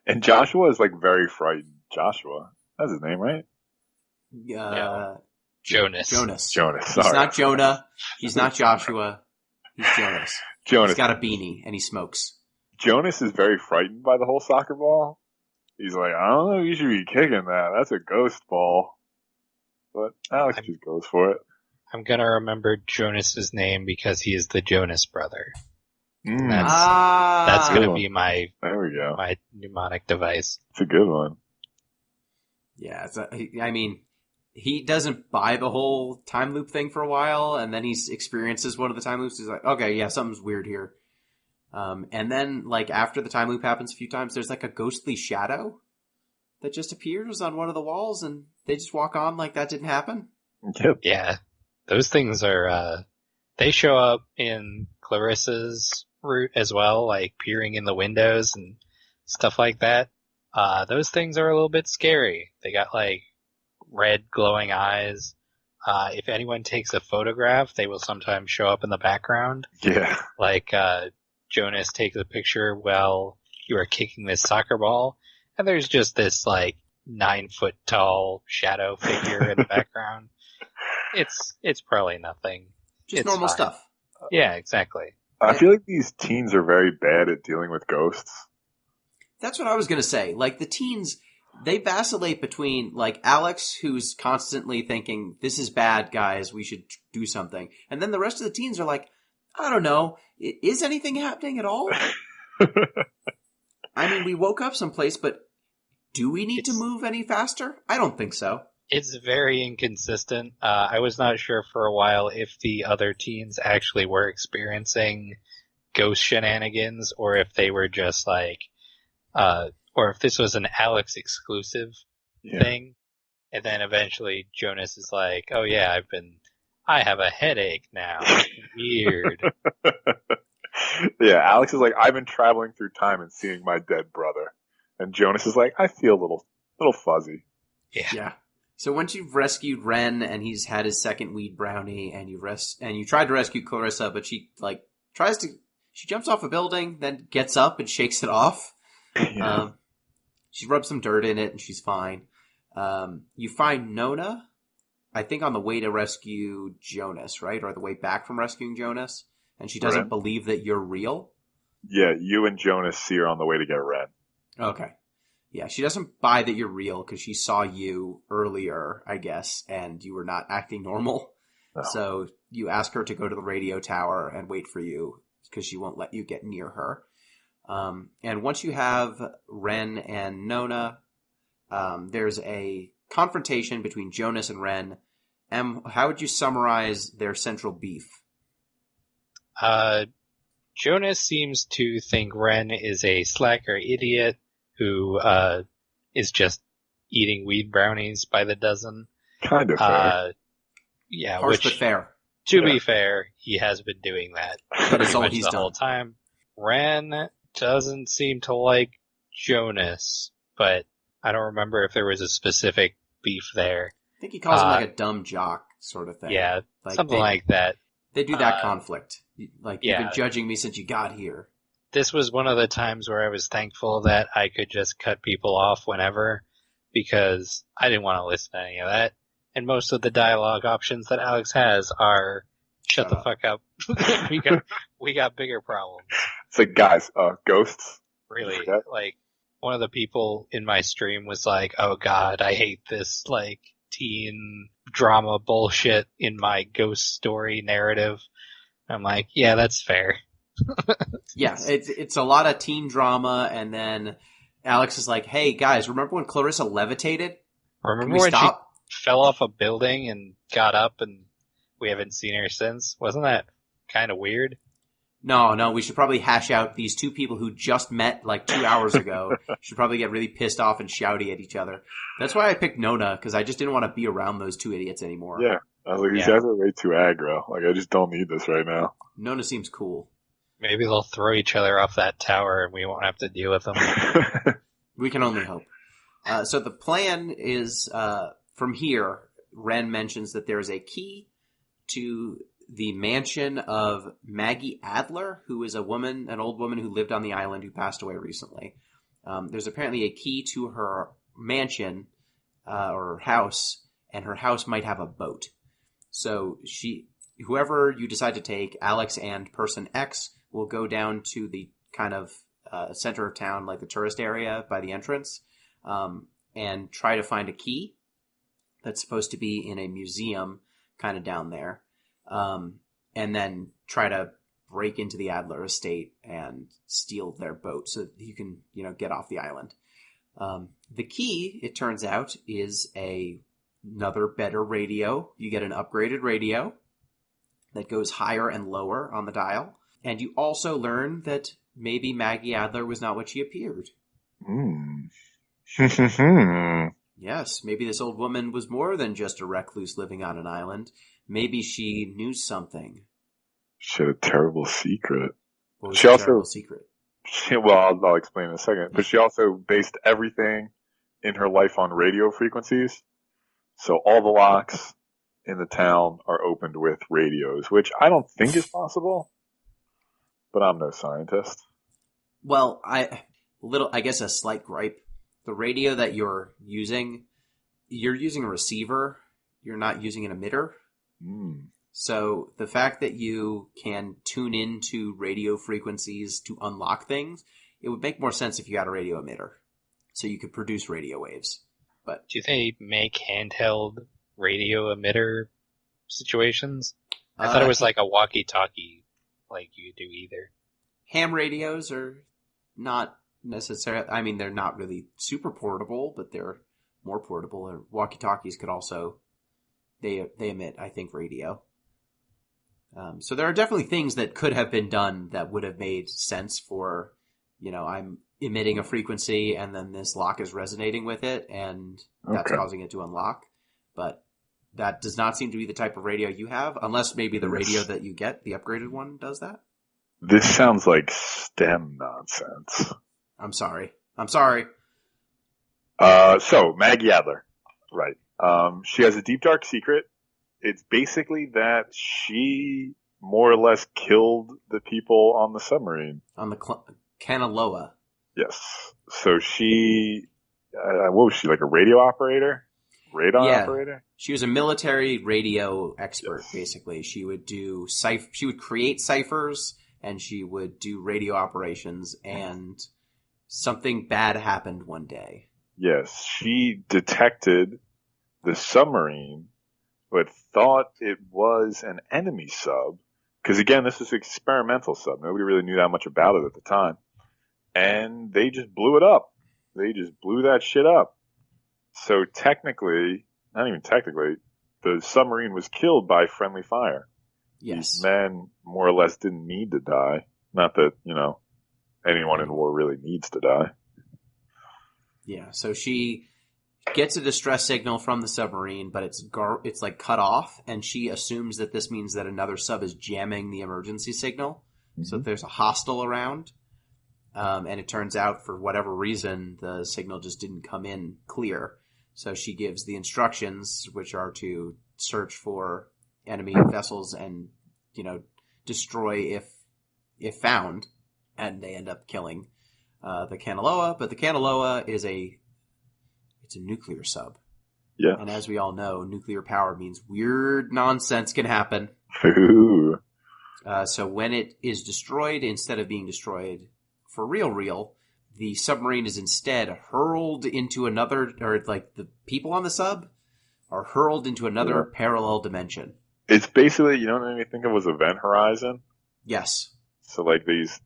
And Joshua is, like, very frightened. Joshua. That's his name, right? No. Jonas. Jonas, He's sorry. not Jonah. He's not Joshua. He's Jonas. Jonas. He's got a beanie, and he smokes. Jonas is very frightened by the whole soccer ball. He's like, I don't know if you should be kicking that. That's a ghost ball. But Alex just goes for it. I'm gonna remember Jonas's name because he is the Jonas brother. Mm. That's gonna be my mnemonic device. It's a good one. Yeah, he doesn't buy the whole time loop thing for a while, and then he experiences one of the time loops. He's like, okay, yeah, something's weird here. And then, like, after the time loop happens a few times, there's, like, a ghostly shadow that just appears on one of the walls, and they just walk on like that didn't happen. Yep. Yeah. Those things are, they show up in Clarissa's route as well, like peering in the windows and stuff like that. Those things are a little bit scary. They got, like, red glowing eyes. If anyone takes a photograph, they will sometimes show up in the background. Yeah. Like, Jonas takes a picture while you are kicking this soccer ball, and there's just this, like, 9-foot tall shadow figure in the background. It's probably nothing. Just it's normal fine. stuff. Yeah, exactly. I feel like these teens are very bad at dealing with ghosts. That's what I was going to say. Like, the teens, they vacillate between, like, Alex, who's constantly thinking, this is bad, guys, we should do something. And then the rest of the teens are like, I don't know, is anything happening at all? I mean, we woke up someplace, but do we need to move any faster? I don't think so. It's very inconsistent. I was not sure for a while if the other teens actually were experiencing ghost shenanigans, or if they were just like, or if this was an Alex exclusive thing. And then eventually Jonas is like, oh yeah, I have a headache now. Weird. Yeah, Alex is like, I've been traveling through time and seeing my dead brother. And Jonas is like, I feel a little fuzzy. Yeah. So once you've rescued Ren and he's had his second weed brownie, and you tried to rescue Clarissa, but she she jumps off a building, then gets up and shakes it off. Yeah. She rubs some dirt in it and she's fine. You find Nona, I think on the way to rescue Jonas, right? Or the way back from rescuing Jonas. And she doesn't believe that you're real. Yeah, you and Jonas see her on the way to get Ren. Okay. Yeah, she doesn't buy that you're real because she saw you earlier, I guess, and you were not acting normal. No. So you ask her to go to the radio tower and wait for you because she won't let you get near her. And once you have Ren and Nona, there's a confrontation between Jonas and Ren. How would you summarize their central beef? Jonas seems to think Ren is a slacker idiot who is just eating weed brownies by the dozen. Kind of fair. Yeah, Harsh but fair. To be fair, he has been doing that That is all much he's the done. whole time. Ren doesn't seem to like Jonas, but I don't remember if there was a specific beef there. I think he calls him like a dumb jock sort of thing. Yeah, something like that. They do that conflict. Like, you've yeah. been judging me since you got here. This was one of the times where I was thankful that I could just cut people off whenever, because I didn't want to listen to any of that. And most of the dialogue options that Alex has are, shut the fuck up. we got bigger problems. It's like, guys, ghosts? Really. Like, one of the people in my stream was like, oh god, I hate this, like, teen drama bullshit in my ghost story narrative. I'm like, yeah, that's fair. Yeah, it's a lot of teen drama, and then Alex is like, hey, guys, remember when Clarissa levitated? Remember when she fell off a building and got up and we haven't seen her since? Wasn't that kind of weird? No, we should probably hash out these two people who just met like 2 hours ago. Should probably get really pissed off and shouty at each other. That's why I picked Nona, because I just didn't want to be around those two idiots anymore. Yeah. I was like, these guys are way too aggro. Like, I just don't need this right now. Nona seems cool. Maybe they'll throw each other off that tower and we won't have to deal with them. We can only hope. So the plan is, from here, Ren mentions that there is a key to the mansion of Maggie Adler, who is an old woman who lived on the island who passed away recently. There's apparently a key to her mansion, or her house, and her house might have a boat. So whoever you decide to take, Alex and Person X, will go down to the kind of center of town, like the tourist area by the entrance, and try to find a key that's supposed to be in a museum kind of down there, and then try to break into the Adler estate and steal their boat so that you can, get off the island. The key, it turns out, is another better radio. You get an upgraded radio that goes higher and lower on the dial. And you also learn that maybe Maggie Adler was not what she appeared. Yes, maybe this old woman was more than just a recluse living on an island. Maybe she knew something. She had a terrible secret. What was the terrible secret? I'll explain in a second. But she also based everything in her life on radio frequencies. So all the locks in the town are opened with radios, which I don't think is possible. But I'm no scientist. Well, I guess a slight gripe. The radio that you're using a receiver. You're not using an emitter. So the fact that you can tune into radio frequencies to unlock things, it would make more sense if you had a radio emitter. so you could produce radio waves. But Do they make handheld radio emitter situations? I thought it was like a walkie-talkie, like you could do either. ham radios are not necessarily, I mean, they're not really super portable, but they're more portable. Or walkie-talkies could also, they emit, I think, radio. So there are definitely things that could have been done that would have made sense for, I'm emitting a frequency and then this lock is resonating with it and that's causing it to unlock. But that does not seem to be the type of radio you have, unless maybe the radio that you get, the upgraded one, does that. This sounds like STEM nonsense. I'm sorry. So Maggie Adler, right. She has a deep dark secret. It's basically that she more or less killed the people on the submarine. On the Kanaloa. Yes. So she, what was she, like a radio operator? Radar operator? She was a military radio expert, basically. She would do she would create ciphers and she would do radio operations, and something bad happened one day. Yes, she detected the submarine, but thought it was an enemy sub. Because again, this was an experimental sub. Nobody really knew that much about it at the time. And they just blew it up. They just blew that shit up. So technically, not even technically, the submarine was killed by friendly fire. Yes. These men more or less didn't need to die. Not that, anyone in war really needs to die. Yeah, so she gets a distress signal from the submarine, but it's like cut off, and she assumes that this means that another sub is jamming the emergency signal. Mm-hmm. So there's a hostile around. And it turns out, for whatever reason, the signal just didn't come in clear. So she gives the instructions, which are to search for enemy vessels and, destroy if found. And they end up killing the Kanaloa. But the Kanaloa it's a nuclear sub. Yeah. And as we all know, nuclear power means weird nonsense can happen. Ooh. So when it is destroyed, instead of being destroyed for real, the submarine is instead hurled into another, or like the people on the sub are hurled into another parallel dimension. It's basically, what made me think of was Event Horizon. Yes. So like these,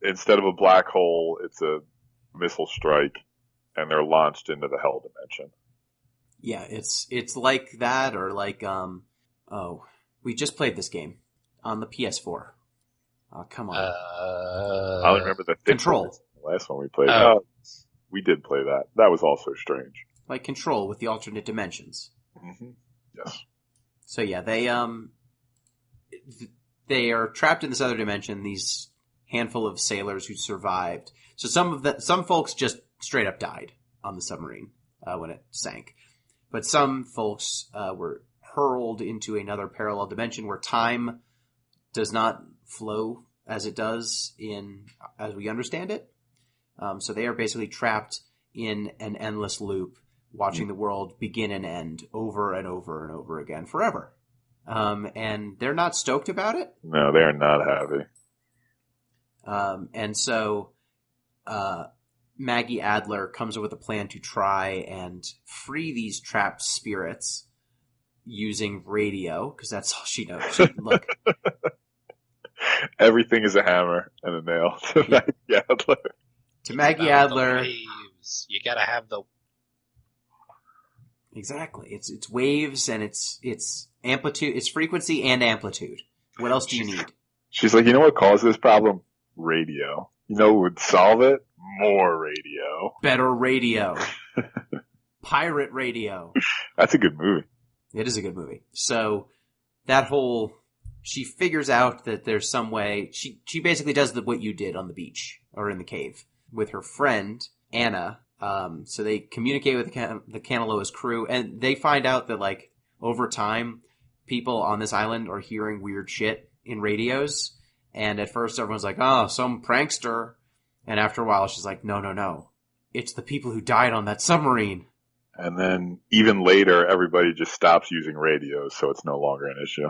instead of a black hole, it's a missile strike, and they're launched into the hell dimension. Yeah, it's like that, or like, we just played this game on the PS4. Oh, come on. I remember the Control. The last one we played. Oh, we did play that. That was also strange. Like Control with the alternate dimensions. Mm-hmm. Yes. So yeah, they are trapped in this other dimension, these handful of sailors who survived. So some folks just straight up died on the submarine when it sank. But some folks were hurled into another parallel dimension where time does not flow as it does as we understand it. So they are basically trapped in an endless loop, watching the world begin and end over and over and over again forever. And they're not stoked about it. No, they are not happy. And so Maggie Adler comes up with a plan to try and free these trapped spirits using radio, because that's all she knows. Look. Everything is a hammer and a nail to Maggie Adler. To Maggie Adler. Waves. You gotta have the... Exactly. It's waves and it's amplitude, it's frequency and amplitude. What else do you need? She's like, what caused this problem? Radio. What would solve it? More radio. Better radio. Pirate radio. That's a good movie. It is a good movie. So she figures out that there's some way, she basically does what you did on the beach or in the cave with her friend, Anna. So they communicate with the Kanaloa's crew, and they find out that, like, over time, people on this island are hearing weird shit in radios. And at first everyone's like, oh, some prankster. And after a while she's like, no. It's the people who died on that submarine. And then even later, everybody just stops using radios, so it's no longer an issue.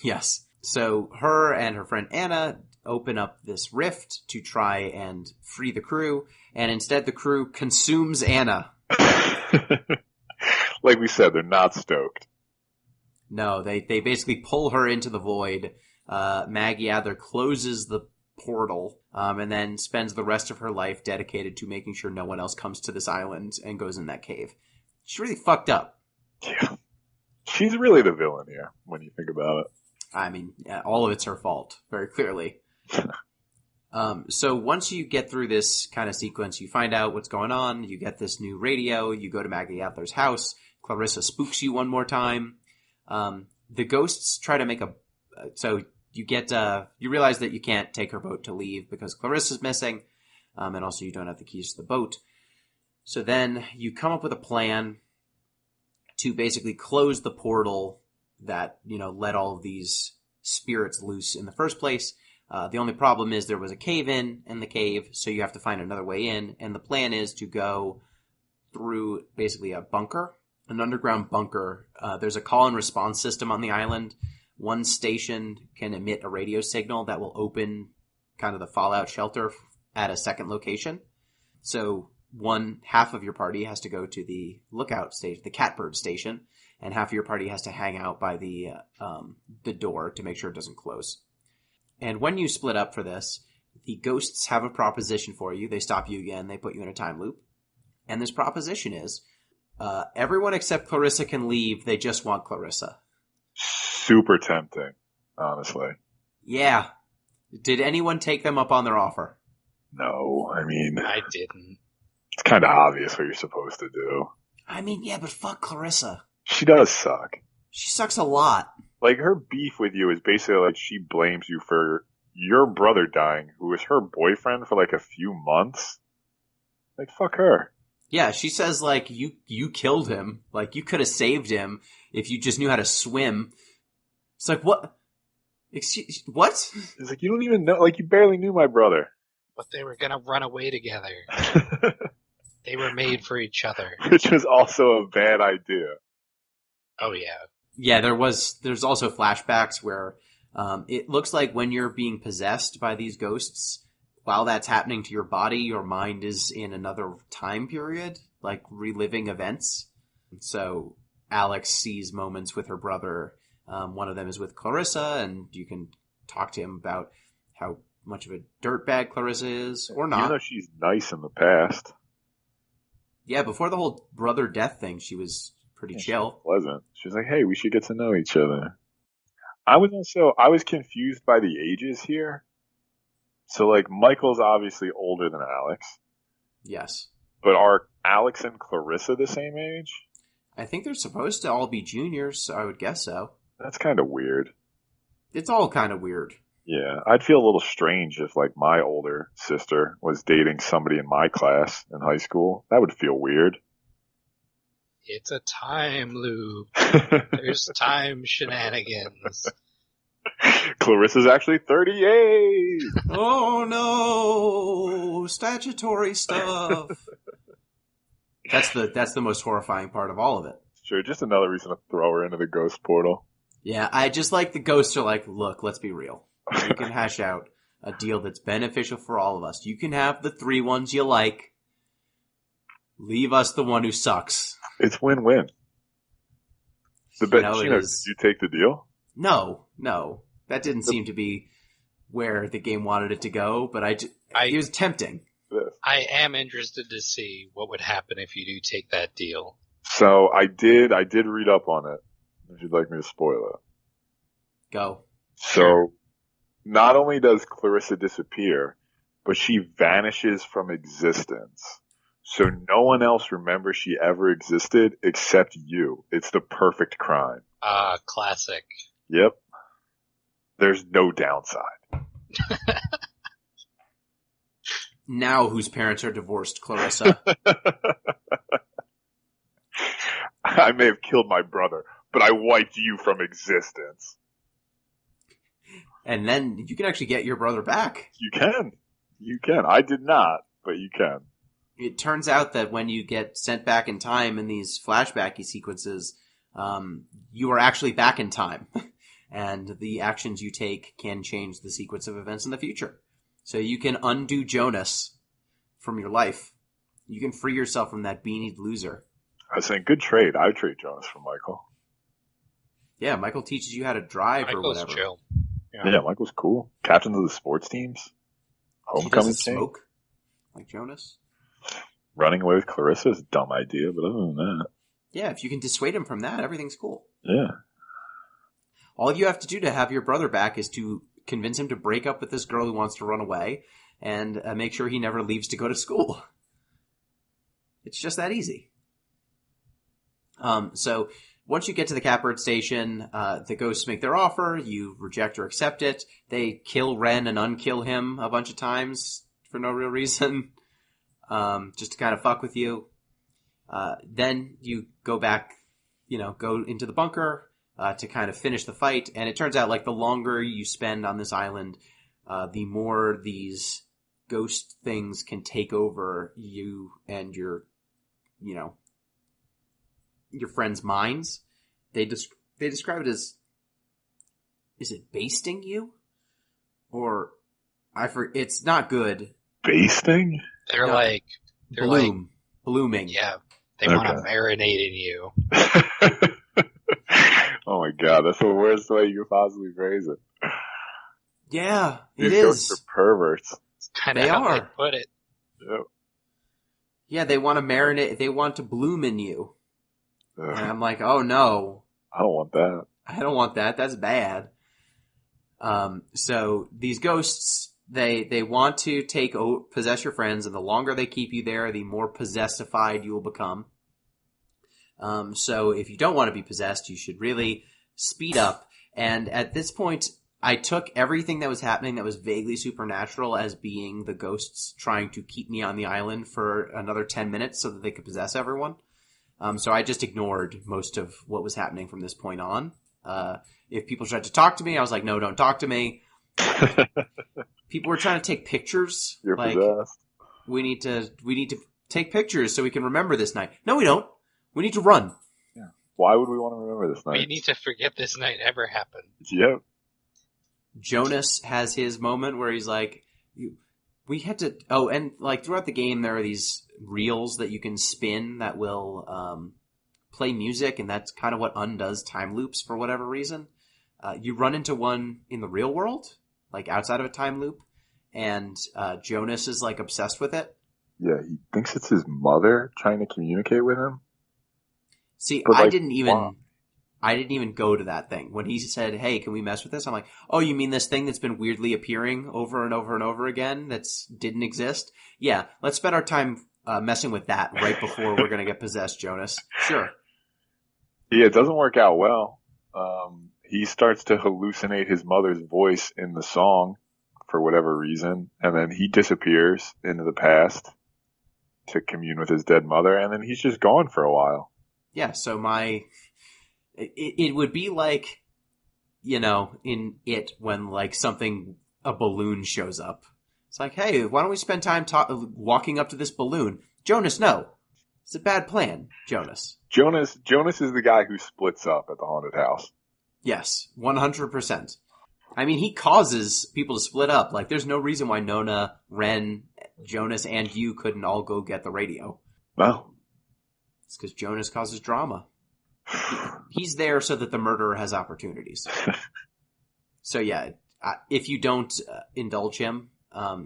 Yes. So her and her friend Anna open up this rift to try and free the crew, and instead the crew consumes Anna. Like we said, they're not stoked. No, they basically pull her into the void. Maggie Adler closes the portal, and then spends the rest of her life dedicated to making sure no one else comes to this island and goes in that cave. She's really fucked up. Yeah. She's really the villain here, when you think about it. I mean, all of it's her fault, very clearly. So once you get through this kind of sequence, you find out what's going on, you get this new radio, you go to Maggie Adler's house, Clarissa spooks you one more time. The ghosts try to make so you get, you realize that you can't take her boat to leave because Clarissa's missing, and also you don't have the keys to the boat. So then you come up with a plan to basically close the portal that, let all of these spirits loose in the first place. The only problem is there was a cave-in the cave, so you have to find another way in, and the plan is to go through basically a bunker, an underground bunker. There's a call and response system on the island. One station can emit a radio signal that will open kind of the fallout shelter at a second location. So one half of your party has to go to the lookout station, the catbird station, and half of your party has to hang out by the door to make sure it doesn't close. And when you split up for this, the ghosts have a proposition for you. They stop you again. They put you in a time loop. And this proposition is, everyone except Clarissa can leave. They just want Clarissa. Super tempting, honestly. Yeah. Did anyone take them up on their offer? No, I mean... I didn't. It's kind of obvious what you're supposed to do. I mean, yeah, but fuck Clarissa. She does suck. She sucks a lot. Like, her beef with you is basically like she blames you for your brother dying, who was her boyfriend for like a few months. Like, fuck her. Yeah, she says, like, you killed him. Like, you could have saved him if you just knew how to swim. It's like, what? Excuse, what? It's like, you don't even know, like, you barely knew my brother. But they were gonna run away together. They were made for each other. Which was also a bad idea. Oh, yeah. Yeah, there's also flashbacks where it looks like when you're being possessed by these ghosts, while that's happening to your body, your mind is in another time period, like reliving events. So Alex sees moments with her brother. One of them is with Clarissa, and you can talk to him about how much of a dirtbag Clarissa is, or not. Even though she's nice in the past. Yeah, before the whole brother death thing, she was pretty chill. She was pleasant. She was like, hey, we should get to know each other. I was confused by the ages here. So, like, Michael's obviously older than Alex. Yes. But are Alex and Clarissa the same age? I think they're supposed to all be juniors, so I would guess so. That's kind of weird. It's all kind of weird. Yeah, I'd feel a little strange if, like, my older sister was dating somebody in my class in high school. That would feel weird. It's a time loop. There's time shenanigans. Clarissa's actually 38! Oh no! Statutory stuff! That's the most horrifying part of all of it. Sure, just another reason to throw her into the ghost portal. Yeah, I just like the ghosts are like, look, let's be real. You can hash out a deal that's beneficial for all of us. You can have the 3 ones you like. Leave us the one who sucks. It's win-win. Did you take the deal? No. That didn't seem to be where the game wanted it to go, but it was tempting. I am interested to see what would happen if you do take that deal. So I did read up on it. If you'd like me to spoil it. Go. So, not only does Clarissa disappear, but she vanishes from existence. So no one else remembers she ever existed except you. It's the perfect crime. Classic. Yep. There's no downside. Now whose parents are divorced, Clarissa? I may have killed my brother, but I wiped you from existence. And then you can actually get your brother back. You can. I did not, but you can. It turns out that when you get sent back in time in these flashbacky sequences, you are actually back in time. and the actions you take can change the sequence of events in the future. So you can undo Jonas from your life. You can free yourself from that beanied loser. I was saying, good trade. I would trade Jonas for Michael. Yeah, Michael teaches you how to drive or Michael's whatever. chill. Yeah, Michael's cool. Captain of the sports teams. He Homecoming doesn't team. smoke like Jonas. Running away with Clarissa is a dumb idea, but other than that, Yeah, if you can dissuade him from that, everything's cool. yeah. All you have to do to have your brother back is to convince him to break up with this girl who wants to run away and make sure he never leaves to go to school. It's just that easy. So once you get to the Catbird station, the ghosts make their offer. You reject or accept it. They kill Ren and unkill him a bunch of times for no real reason, just to kind of fuck with you. Then you go back, go into the bunker to kind of finish the fight. And it turns out, like, the longer you spend on this island, the more these ghost things can take over you and your friends' minds. They describe it as, is it basting you? Or, it's not good. Basting? They're No. like Blooming. yeah, they want to Okay. marinate in you. Oh my god, that's the worst way you could possibly phrase it. Yeah, These it ghosts is. are perverts. It's kind of They how they are. put it. Yep. Yeah, they want to marinate, they want to bloom in you. Ugh, And I'm like, oh no, I don't want that. I don't want that. That's bad. So these ghosts, they want to possess your friends, and the longer they keep you there, the more possessified you will become. So if you don't want to be possessed, you should really speed up. And at this point, I took everything that was happening that was vaguely supernatural as being the ghosts trying to keep me on the island for another 10 minutes so that they could possess everyone. So I just ignored most of what was happening from this point on. If people tried to talk to me, I was like, no, don't talk to me. People were trying to take pictures. You're like, possessed. we need to take pictures so we can remember this night. No, we don't. We need to run. Why would we want to remember this night? We need to forget this night ever happened. Yep. Jonas has his moment where he's like, we had to, and like throughout the game, there are these reels that you can spin that will, play music, and that's kind of what undoes time loops for whatever reason. You run into one in the real world, like outside of a time loop, and, Jonas is like obsessed with it. Yeah, he thinks it's his mother trying to communicate with him. See, But, I like, didn't why? even go to that thing. When he said, hey, can we mess with this? I'm like, oh, you mean this thing that's been weirdly appearing over and over and over again that's didn't exist? Yeah, let's spend our time messing with that right before we're going to get possessed, Jonas. Sure. Yeah, it doesn't work out well. He starts to hallucinate his mother's voice in the song for whatever reason, and then he disappears into the past to commune with his dead mother, and then he's just gone for a while. Yeah, so it would be like, in it when like a balloon shows up. It's like, hey, why don't we spend time walking up to this balloon? Jonas, no. It's a bad plan, Jonas. Jonas is the guy who splits up at the haunted house. Yes, 100%. I mean, he causes people to split up. Like, there's no reason why Nona, Ren, Jonas, and you couldn't all go get the radio. No. It's because Jonas causes drama. He's there so that the murderer has opportunities. So yeah, if you don't indulge him,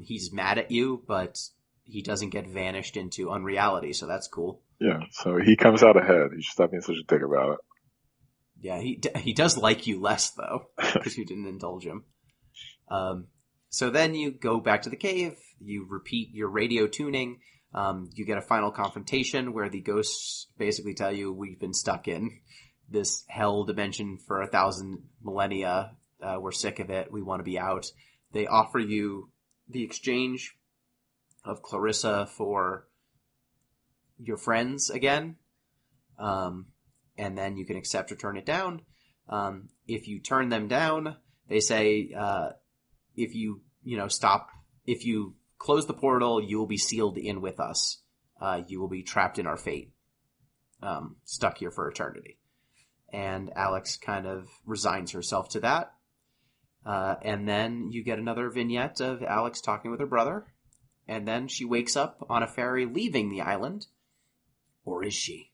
he's mad at you, but he doesn't get vanished into unreality, so that's cool. Yeah, so he comes out ahead. He should stop being such a dick about it. Yeah, he does like you less, though, because you didn't indulge him. So then you go back to the cave, you repeat your radio tuning, you get a final confrontation where the ghosts basically tell you, we've been stuck in this hell dimension for 1,000 millennia, we're sick of it, we want to be out. They offer you the exchange of Clarissa for your friends again, and then you can accept or turn it down. If you turn them down, they say, if you close the portal, you will be sealed in with us. You will be trapped in our fate, stuck here for eternity. and Alex kind of resigns herself to that. And then you get another vignette of Alex talking with her brother, and then she wakes up on a ferry leaving the island. Or is she?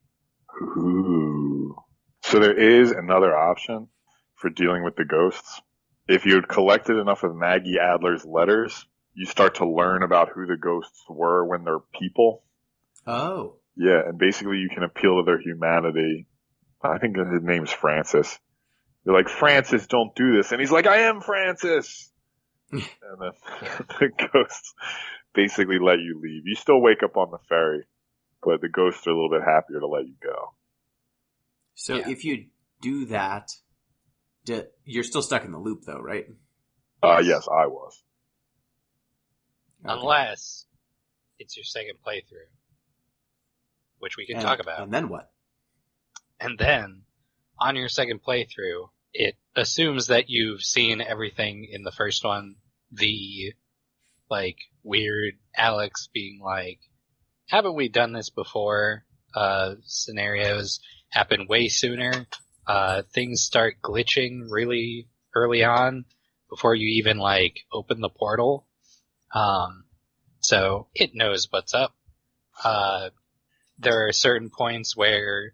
Ooh. So there is another option for dealing with the ghosts. If you had collected enough of Maggie Adler's letters, you start to learn about who the ghosts were when they're people. Oh. Yeah, and basically you can appeal to their humanity. I think his name's Francis. You're like, Francis, don't do this. And he's like, I am Francis. And then the ghosts basically let you leave. You still wake up on the ferry, but the ghosts are a little bit happier to let you go. So if you do that, you're still stuck in the loop, though, right? Yes, I was. Okay. Unless it's your second playthrough, which we can talk about. And then what? And then, on your second playthrough, it assumes that you've seen everything in the first one. The, weird Alex being like, haven't we done this before? Scenarios happen way sooner. Things start glitching really early on before you even, open the portal. So it knows what's up. There are certain points where,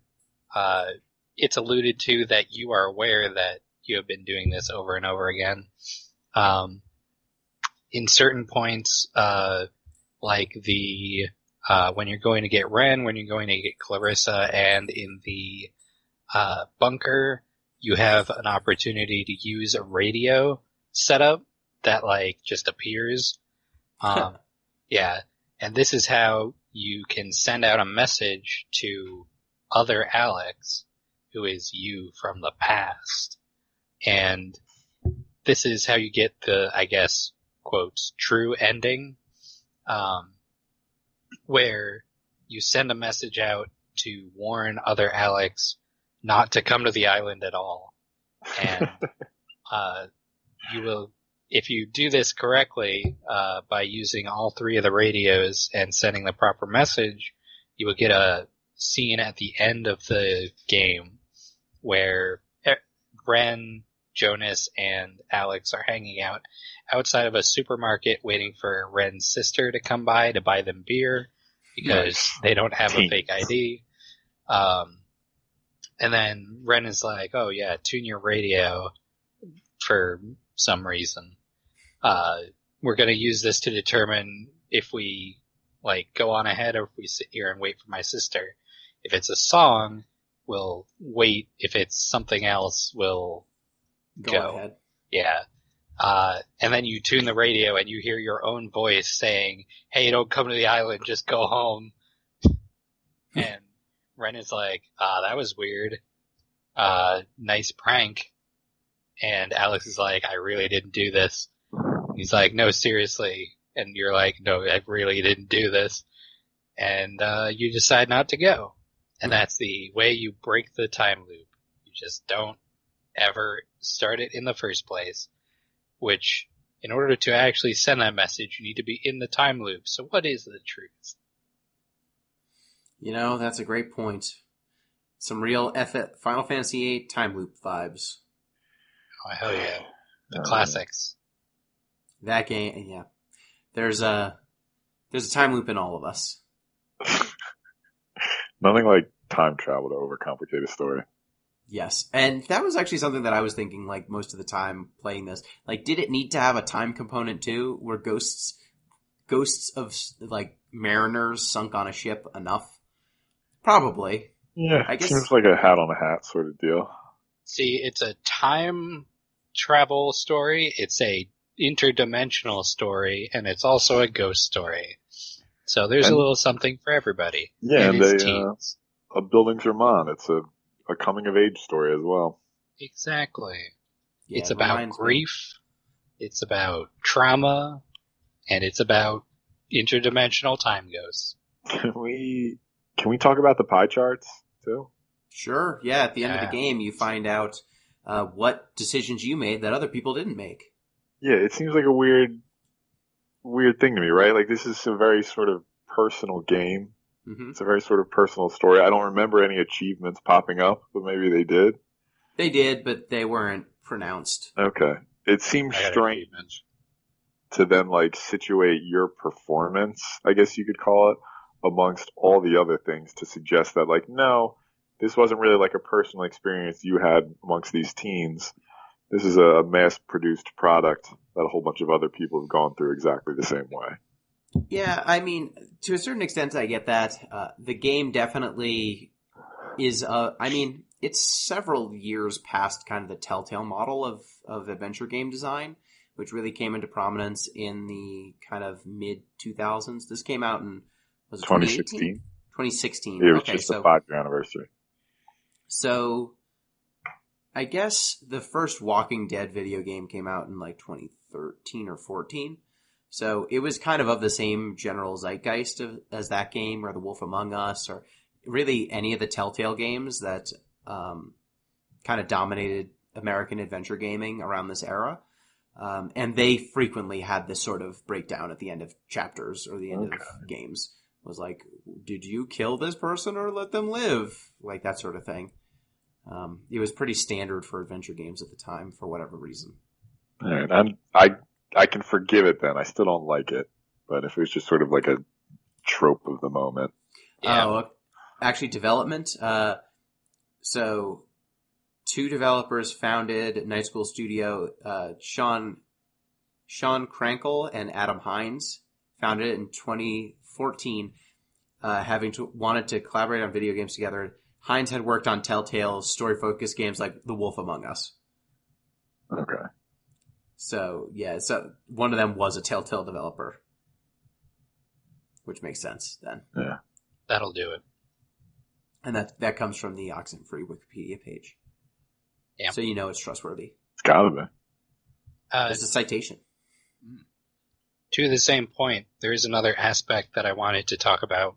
it's alluded to that you are aware that you have been doing this over and over again. In certain points, when you're going to get Ren, when you're going to get Clarissa, and in the bunker, you have an opportunity to use a radio setup that just appears. Yeah, and this is how you can send out a message to other Alex, who is you from the past. And this is how you get the, I guess, quotes, true ending, where you send a message out to warn other Alex not to come to the island at all. And you will, if you do this correctly, by using all three of the radios and sending the proper message, you will get a scene at the end of the game where Ren, Jonas, and Alex are hanging out outside of a supermarket waiting for Ren's sister to come by to buy them beer because they don't have a fake ID. And then Ren is like, oh yeah, tune your radio for some reason. We're going to use this to determine if we go on ahead or if we sit here and wait for my sister. If it's a song, we'll wait. If it's something else, we'll go ahead. Yeah. And then you tune the radio and you hear your own voice saying, hey, don't come to the island, just go home. And Ren is like, that was weird. Nice prank. And Alex is like, I really didn't do this. He's like, no, seriously. And you're like, no, I really didn't do this. And you decide not to go. And that's the way you break the time loop. You just don't ever start it in the first place. Which, in order to actually send that message, you need to be in the time loop. So what is the truth? That's a great point. Some real Final Fantasy VIII time loop vibes. Oh, hell yeah. The classics. That game, yeah. There's a time loop in all of us. Nothing like time travel to overcomplicate a story. Yes, and that was actually something that I was thinking, most of the time playing this. Did it need to have a time component too? Were ghosts of, mariners sunk on a ship enough? Probably. Yeah, I guess seems like a hat on a hat sort of deal. See, it's a time travel story, it's a interdimensional story, and it's also a ghost story. So there's a little something for everybody. Yeah, and teens. A Building German. It's a coming of age story as well. Exactly. Yeah, it's about grief, it's about trauma, and it's about interdimensional time ghosts. Can we talk about the pie charts too? Sure. Yeah, at the end of the game, you find out what decisions you made that other people didn't make. Yeah, it seems like a weird thing to me, right? This is a very sort of personal game. Mm-hmm. It's a very sort of personal story. I don't remember any achievements popping up, but maybe they did. They did, but they weren't pronounced. Okay. It seems I got strange achievements. to then like situate your performance, I guess you could call it, amongst all the other things to suggest that like, no, this wasn't really like a personal experience you had amongst these teens. This is a mass-produced product that a whole bunch of other people have gone through exactly the same way. Yeah, I mean, to a certain extent, I get that. The game definitely is, I mean, it's several years past kind of the Telltale model of adventure game design, which really came into prominence in the kind of mid-2000s. This came out in, was it 2018? 2016. It was Okay, just so, a 5-year anniversary. So, I guess the first Walking Dead video game came out in like 2013 or 14. So it was kind of the same general zeitgeist as that game, or The Wolf Among Us, or really any of the Telltale games that kind of dominated American adventure gaming around this era. And they frequently had this sort of breakdown at the end of chapters or the end of games. It was like, did you kill this person or let them live? Like that sort of thing. It was pretty standard for adventure games at the time for whatever reason. All right. I can forgive it then. I still don't like it. But if it was just sort of like a trope of the moment. Yeah. Oh, actually development. So 2 developers founded Night School Studio. Sean Krankel and Adam Hines founded it in 2014, wanted to collaborate on video games together. Hines had worked on Telltale's story-focused games like The Wolf Among Us. Okay. So, yeah, so one of them was a Telltale developer. Which makes sense, then. Yeah. That'll do it. And that comes from the Oxenfree Wikipedia page. Yeah. So you know it's trustworthy. It's gotta be. It's a citation. To the same point, there is another aspect that I wanted to talk about,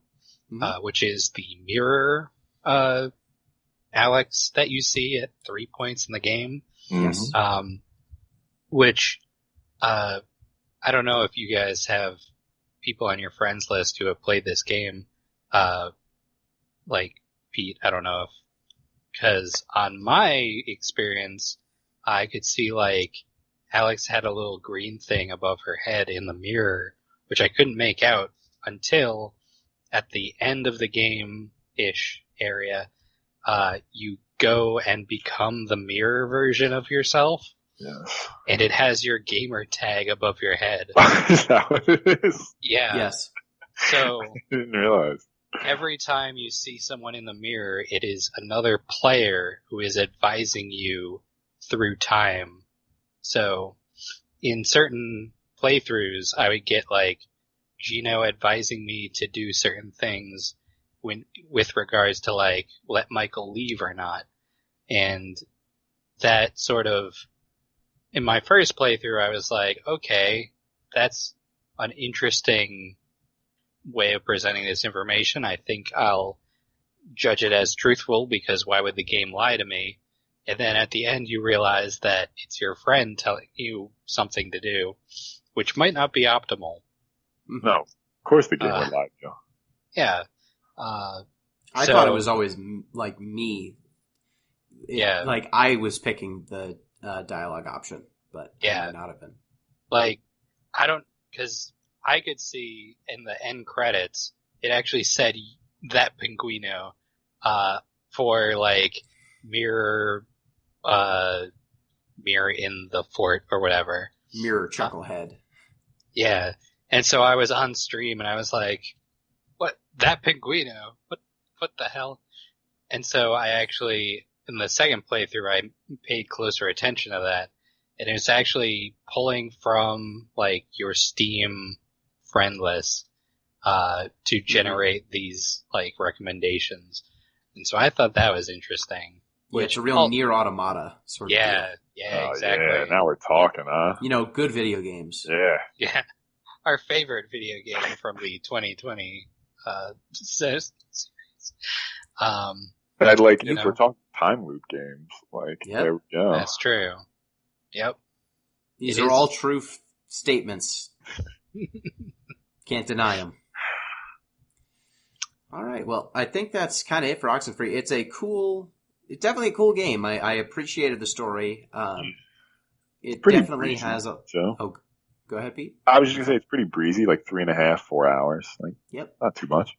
which is the mirror, Alex, that you see at 3 points in the game. Yes. Which, I don't know if you guys have people on your friends list who have played this game. Like Pete, I don't know if, because on my experience, I could see like Alex had a little green thing above her head in the mirror, which I couldn't make out until at the end of the game-ish area, you go and become the mirror version of yourself. Yes. And it has your gamer tag above your head. Is that what it is? Yeah. Yes. So I didn't realize. every time you see someone in the mirror, it is another player who is advising you through time. So in certain playthroughs, I would get like Gino advising me to do certain things with regards to like let Michael leave or not. And that sort of, in my first playthrough, I was like, okay, that's an interesting way of presenting this information. I think I'll judge it as truthful because why would the game lie to me? And then at the end you realize that it's your friend telling you something to do, which might not be optimal. No. Of course the game would lie to you. Yeah. I thought it was always like me. Yeah. Like I was picking the dialogue option, but Yeah. it might not have been. Like, I don't, because I could see in the end credits, it actually said that Pinguino, for like mirror in the fort or whatever. Mirror Chucklehead. Yeah. And so I was on stream and I was like, what? That Pinguino? What the hell? And so I actually, in the second playthrough, I paid closer attention to that. And it's actually pulling from like your Steam friend list, to generate these like recommendations. And so I thought that was interesting. Yeah, it's a real Nier Automata sort of Yeah, deal. yeah, exactly. Yeah, now we're talking, huh? You know, good video games. Yeah. Yeah. Our favorite video game from the 2020 series. But like, You if know. we're talking time loop games, like, Yep. there we go. That's true. Yep. These It are is- all true statements. Can't deny them. All right. Well, I think that's kind of it for Oxenfree. It's a cool it's definitely a cool game. I appreciated the story. It Pretty definitely breezy, has a. Joe. Oh, go ahead, Pete. I was just gonna say it's pretty breezy, like 3.5, 4 hours. Like, Yep. not too much.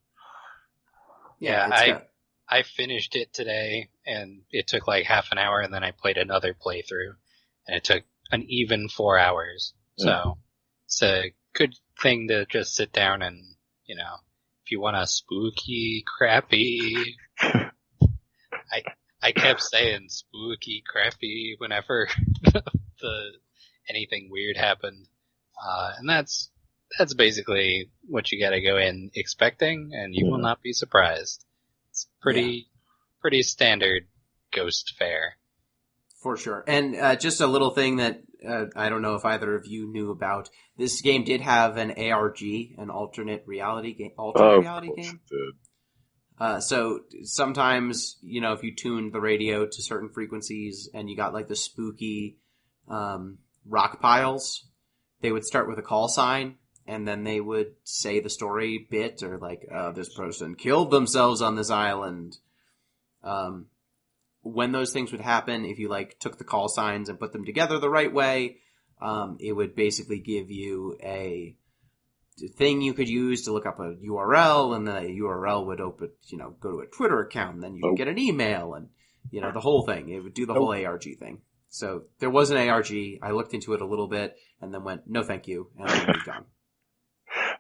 Yeah, it's got- I finished it today, and it took like half an hour, and then I played another playthrough, and it took an even 4 hours. So it's a good thing to just sit down and, if you want a spooky, crappy... I kept saying spooky, crappy whenever anything weird happened. And that's basically what you gotta go in expecting, and you will not be surprised. It's pretty standard ghost fare. For sure. And just a little thing that I don't know if either of you knew about. This game did have an ARG, an alternate reality game. It did. So sometimes, if you tuned the radio to certain frequencies and you got like the spooky rock piles, they would start with a call sign and then they would say the story bit or like, this person killed themselves on this island. When those things would happen, if you like took the call signs and put them together the right way, it would basically give you a thing you could use to look up a URL, and the URL would open, go to a Twitter account, and then you would get an email, and the whole thing. It would do the whole ARG thing. So there was an ARG. I looked into it a little bit, and then went, no, thank you, and I moved on.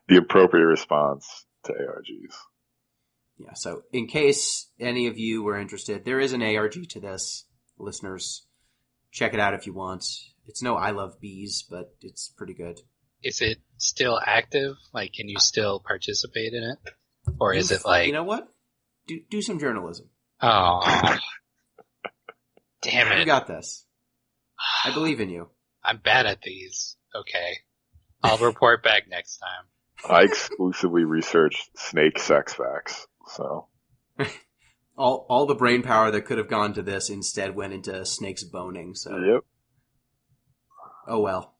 The appropriate response to ARGs. Yeah, so in case any of you were interested, there is an ARG to this. Listeners, check it out if you want. It's no I Love Bees, but it's pretty good. Is it still active? Like, can you still participate in it? Or is it like... You know what? Do some journalism. Oh. Damn it. You got this. I believe in you. I'm bad at these. Okay. I'll report back next time. I exclusively researched snake sex facts, so... All the brain power that could have gone to this instead went into snakes boning, so... Yep. Oh well.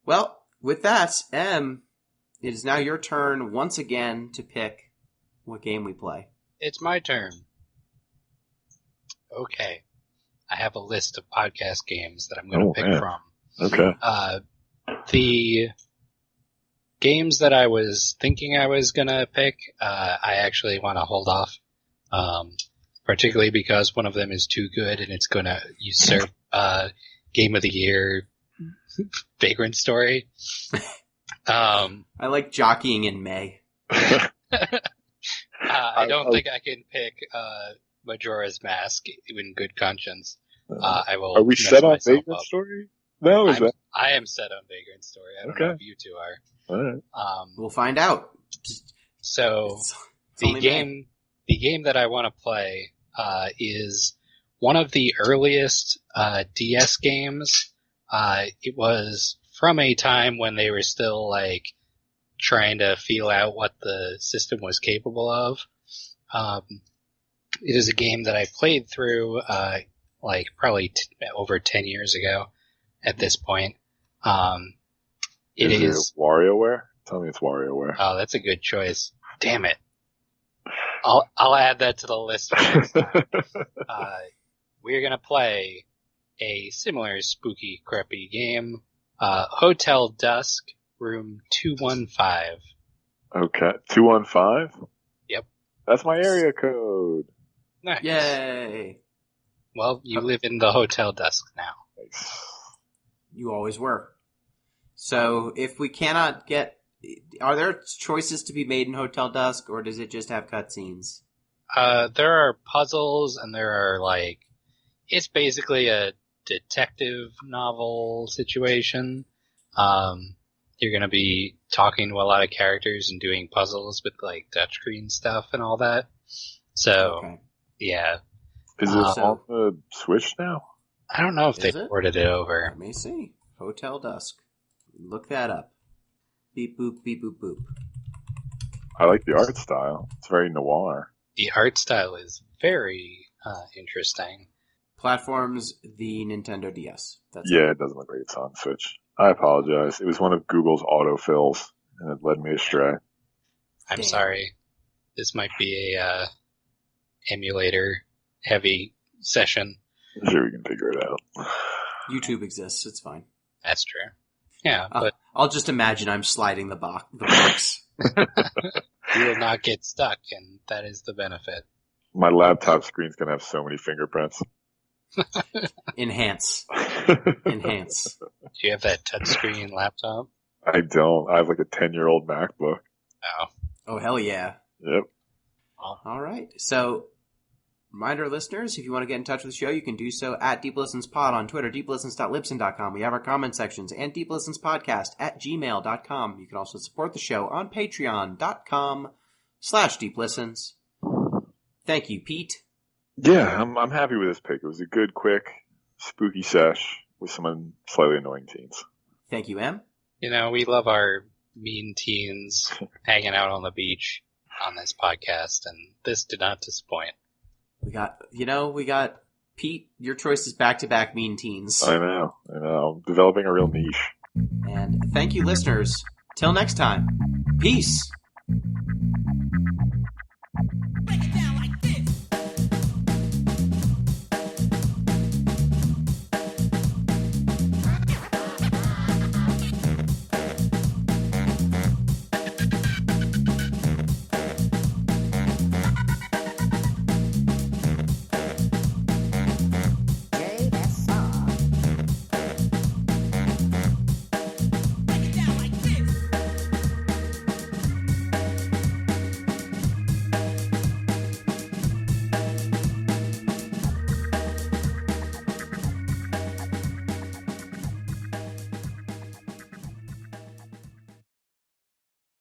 Well, with that, it is now your turn once again to pick what game we play. It's my turn. Okay. I have a list of podcast games that I'm going to pick from. Okay. The games that I was thinking I was going to pick, I actually want to hold off. Particularly because one of them is too good and it's going to usurp Game of the Year Vagrant Story. I like jockeying in May. I don't think I can pick Majora's Mask in good conscience. I will. Are we set on Vagrant Story? No, I am set on Vagrant Story. I don't know if you two are. All right. We'll find out. So it's the game that I want to play is one of the earliest DS games. It was from a time when they were still like trying to feel out what the system was capable of. It is a game that I played through like probably over 10 years ago at this point. It is WarioWare? Tell me it's WarioWare. Oh, that's a good choice. Damn it. I'll add that to the list. We're gonna play a similar spooky, crappy game. Hotel Dusk, room 215. Okay. 215? Yep. That's my area code. Nice. Yay! Well, you live in the Hotel Dusk now. Nice. You always were. So if we cannot get... Are there choices to be made in Hotel Dusk, or does it just have cutscenes? There are puzzles, and there are, like... It's basically a detective novel situation. You're gonna be talking to a lot of characters and doing puzzles with, like, touchscreen stuff and all that. So, Okay. yeah. Is it on the Switch now? I don't know if they Is it? ported it over. Let me see. Hotel Dusk. Look that up. Beep boop, beep boop boop. I like the art style. It's very noir. The art style is very interesting. Platforms, the Nintendo DS. That's Yeah, it doesn't look like it's on Switch. I apologize. It was one of Google's autofills, and it led me astray. I'm Damn. sorry. This might be a emulator heavy session. I'm sure we can figure it out. YouTube exists. It's fine. That's true. Yeah, but I'll just imagine I'm sliding the box. you will not get stuck, and that is the benefit. My laptop screen's gonna have so many fingerprints. Enhance. Enhance. Do you have that touchscreen laptop? I don't. I have like a 10-year-old MacBook. Oh. Oh, hell yeah. Yep. All right. So, reminder, listeners, if you want to get in touch with the show, you can do so at Deep Listens Pod on Twitter, deeplistens.libsyn.com. We have our comment sections, and deeplistenspodcast@gmail.com. You can also support the show on patreon.com/deeplistens. Thank you, Pete. Yeah, I'm happy with this pick. It was a good, quick, spooky sesh with some slightly annoying teens. Thank you, Em. You know, we love our mean teens hanging out on the beach on this podcast, and this did not disappoint. We got Pete, your choice is back-to-back mean teens. I know. I'm developing a real niche. And thank you, listeners. Till next time. Peace.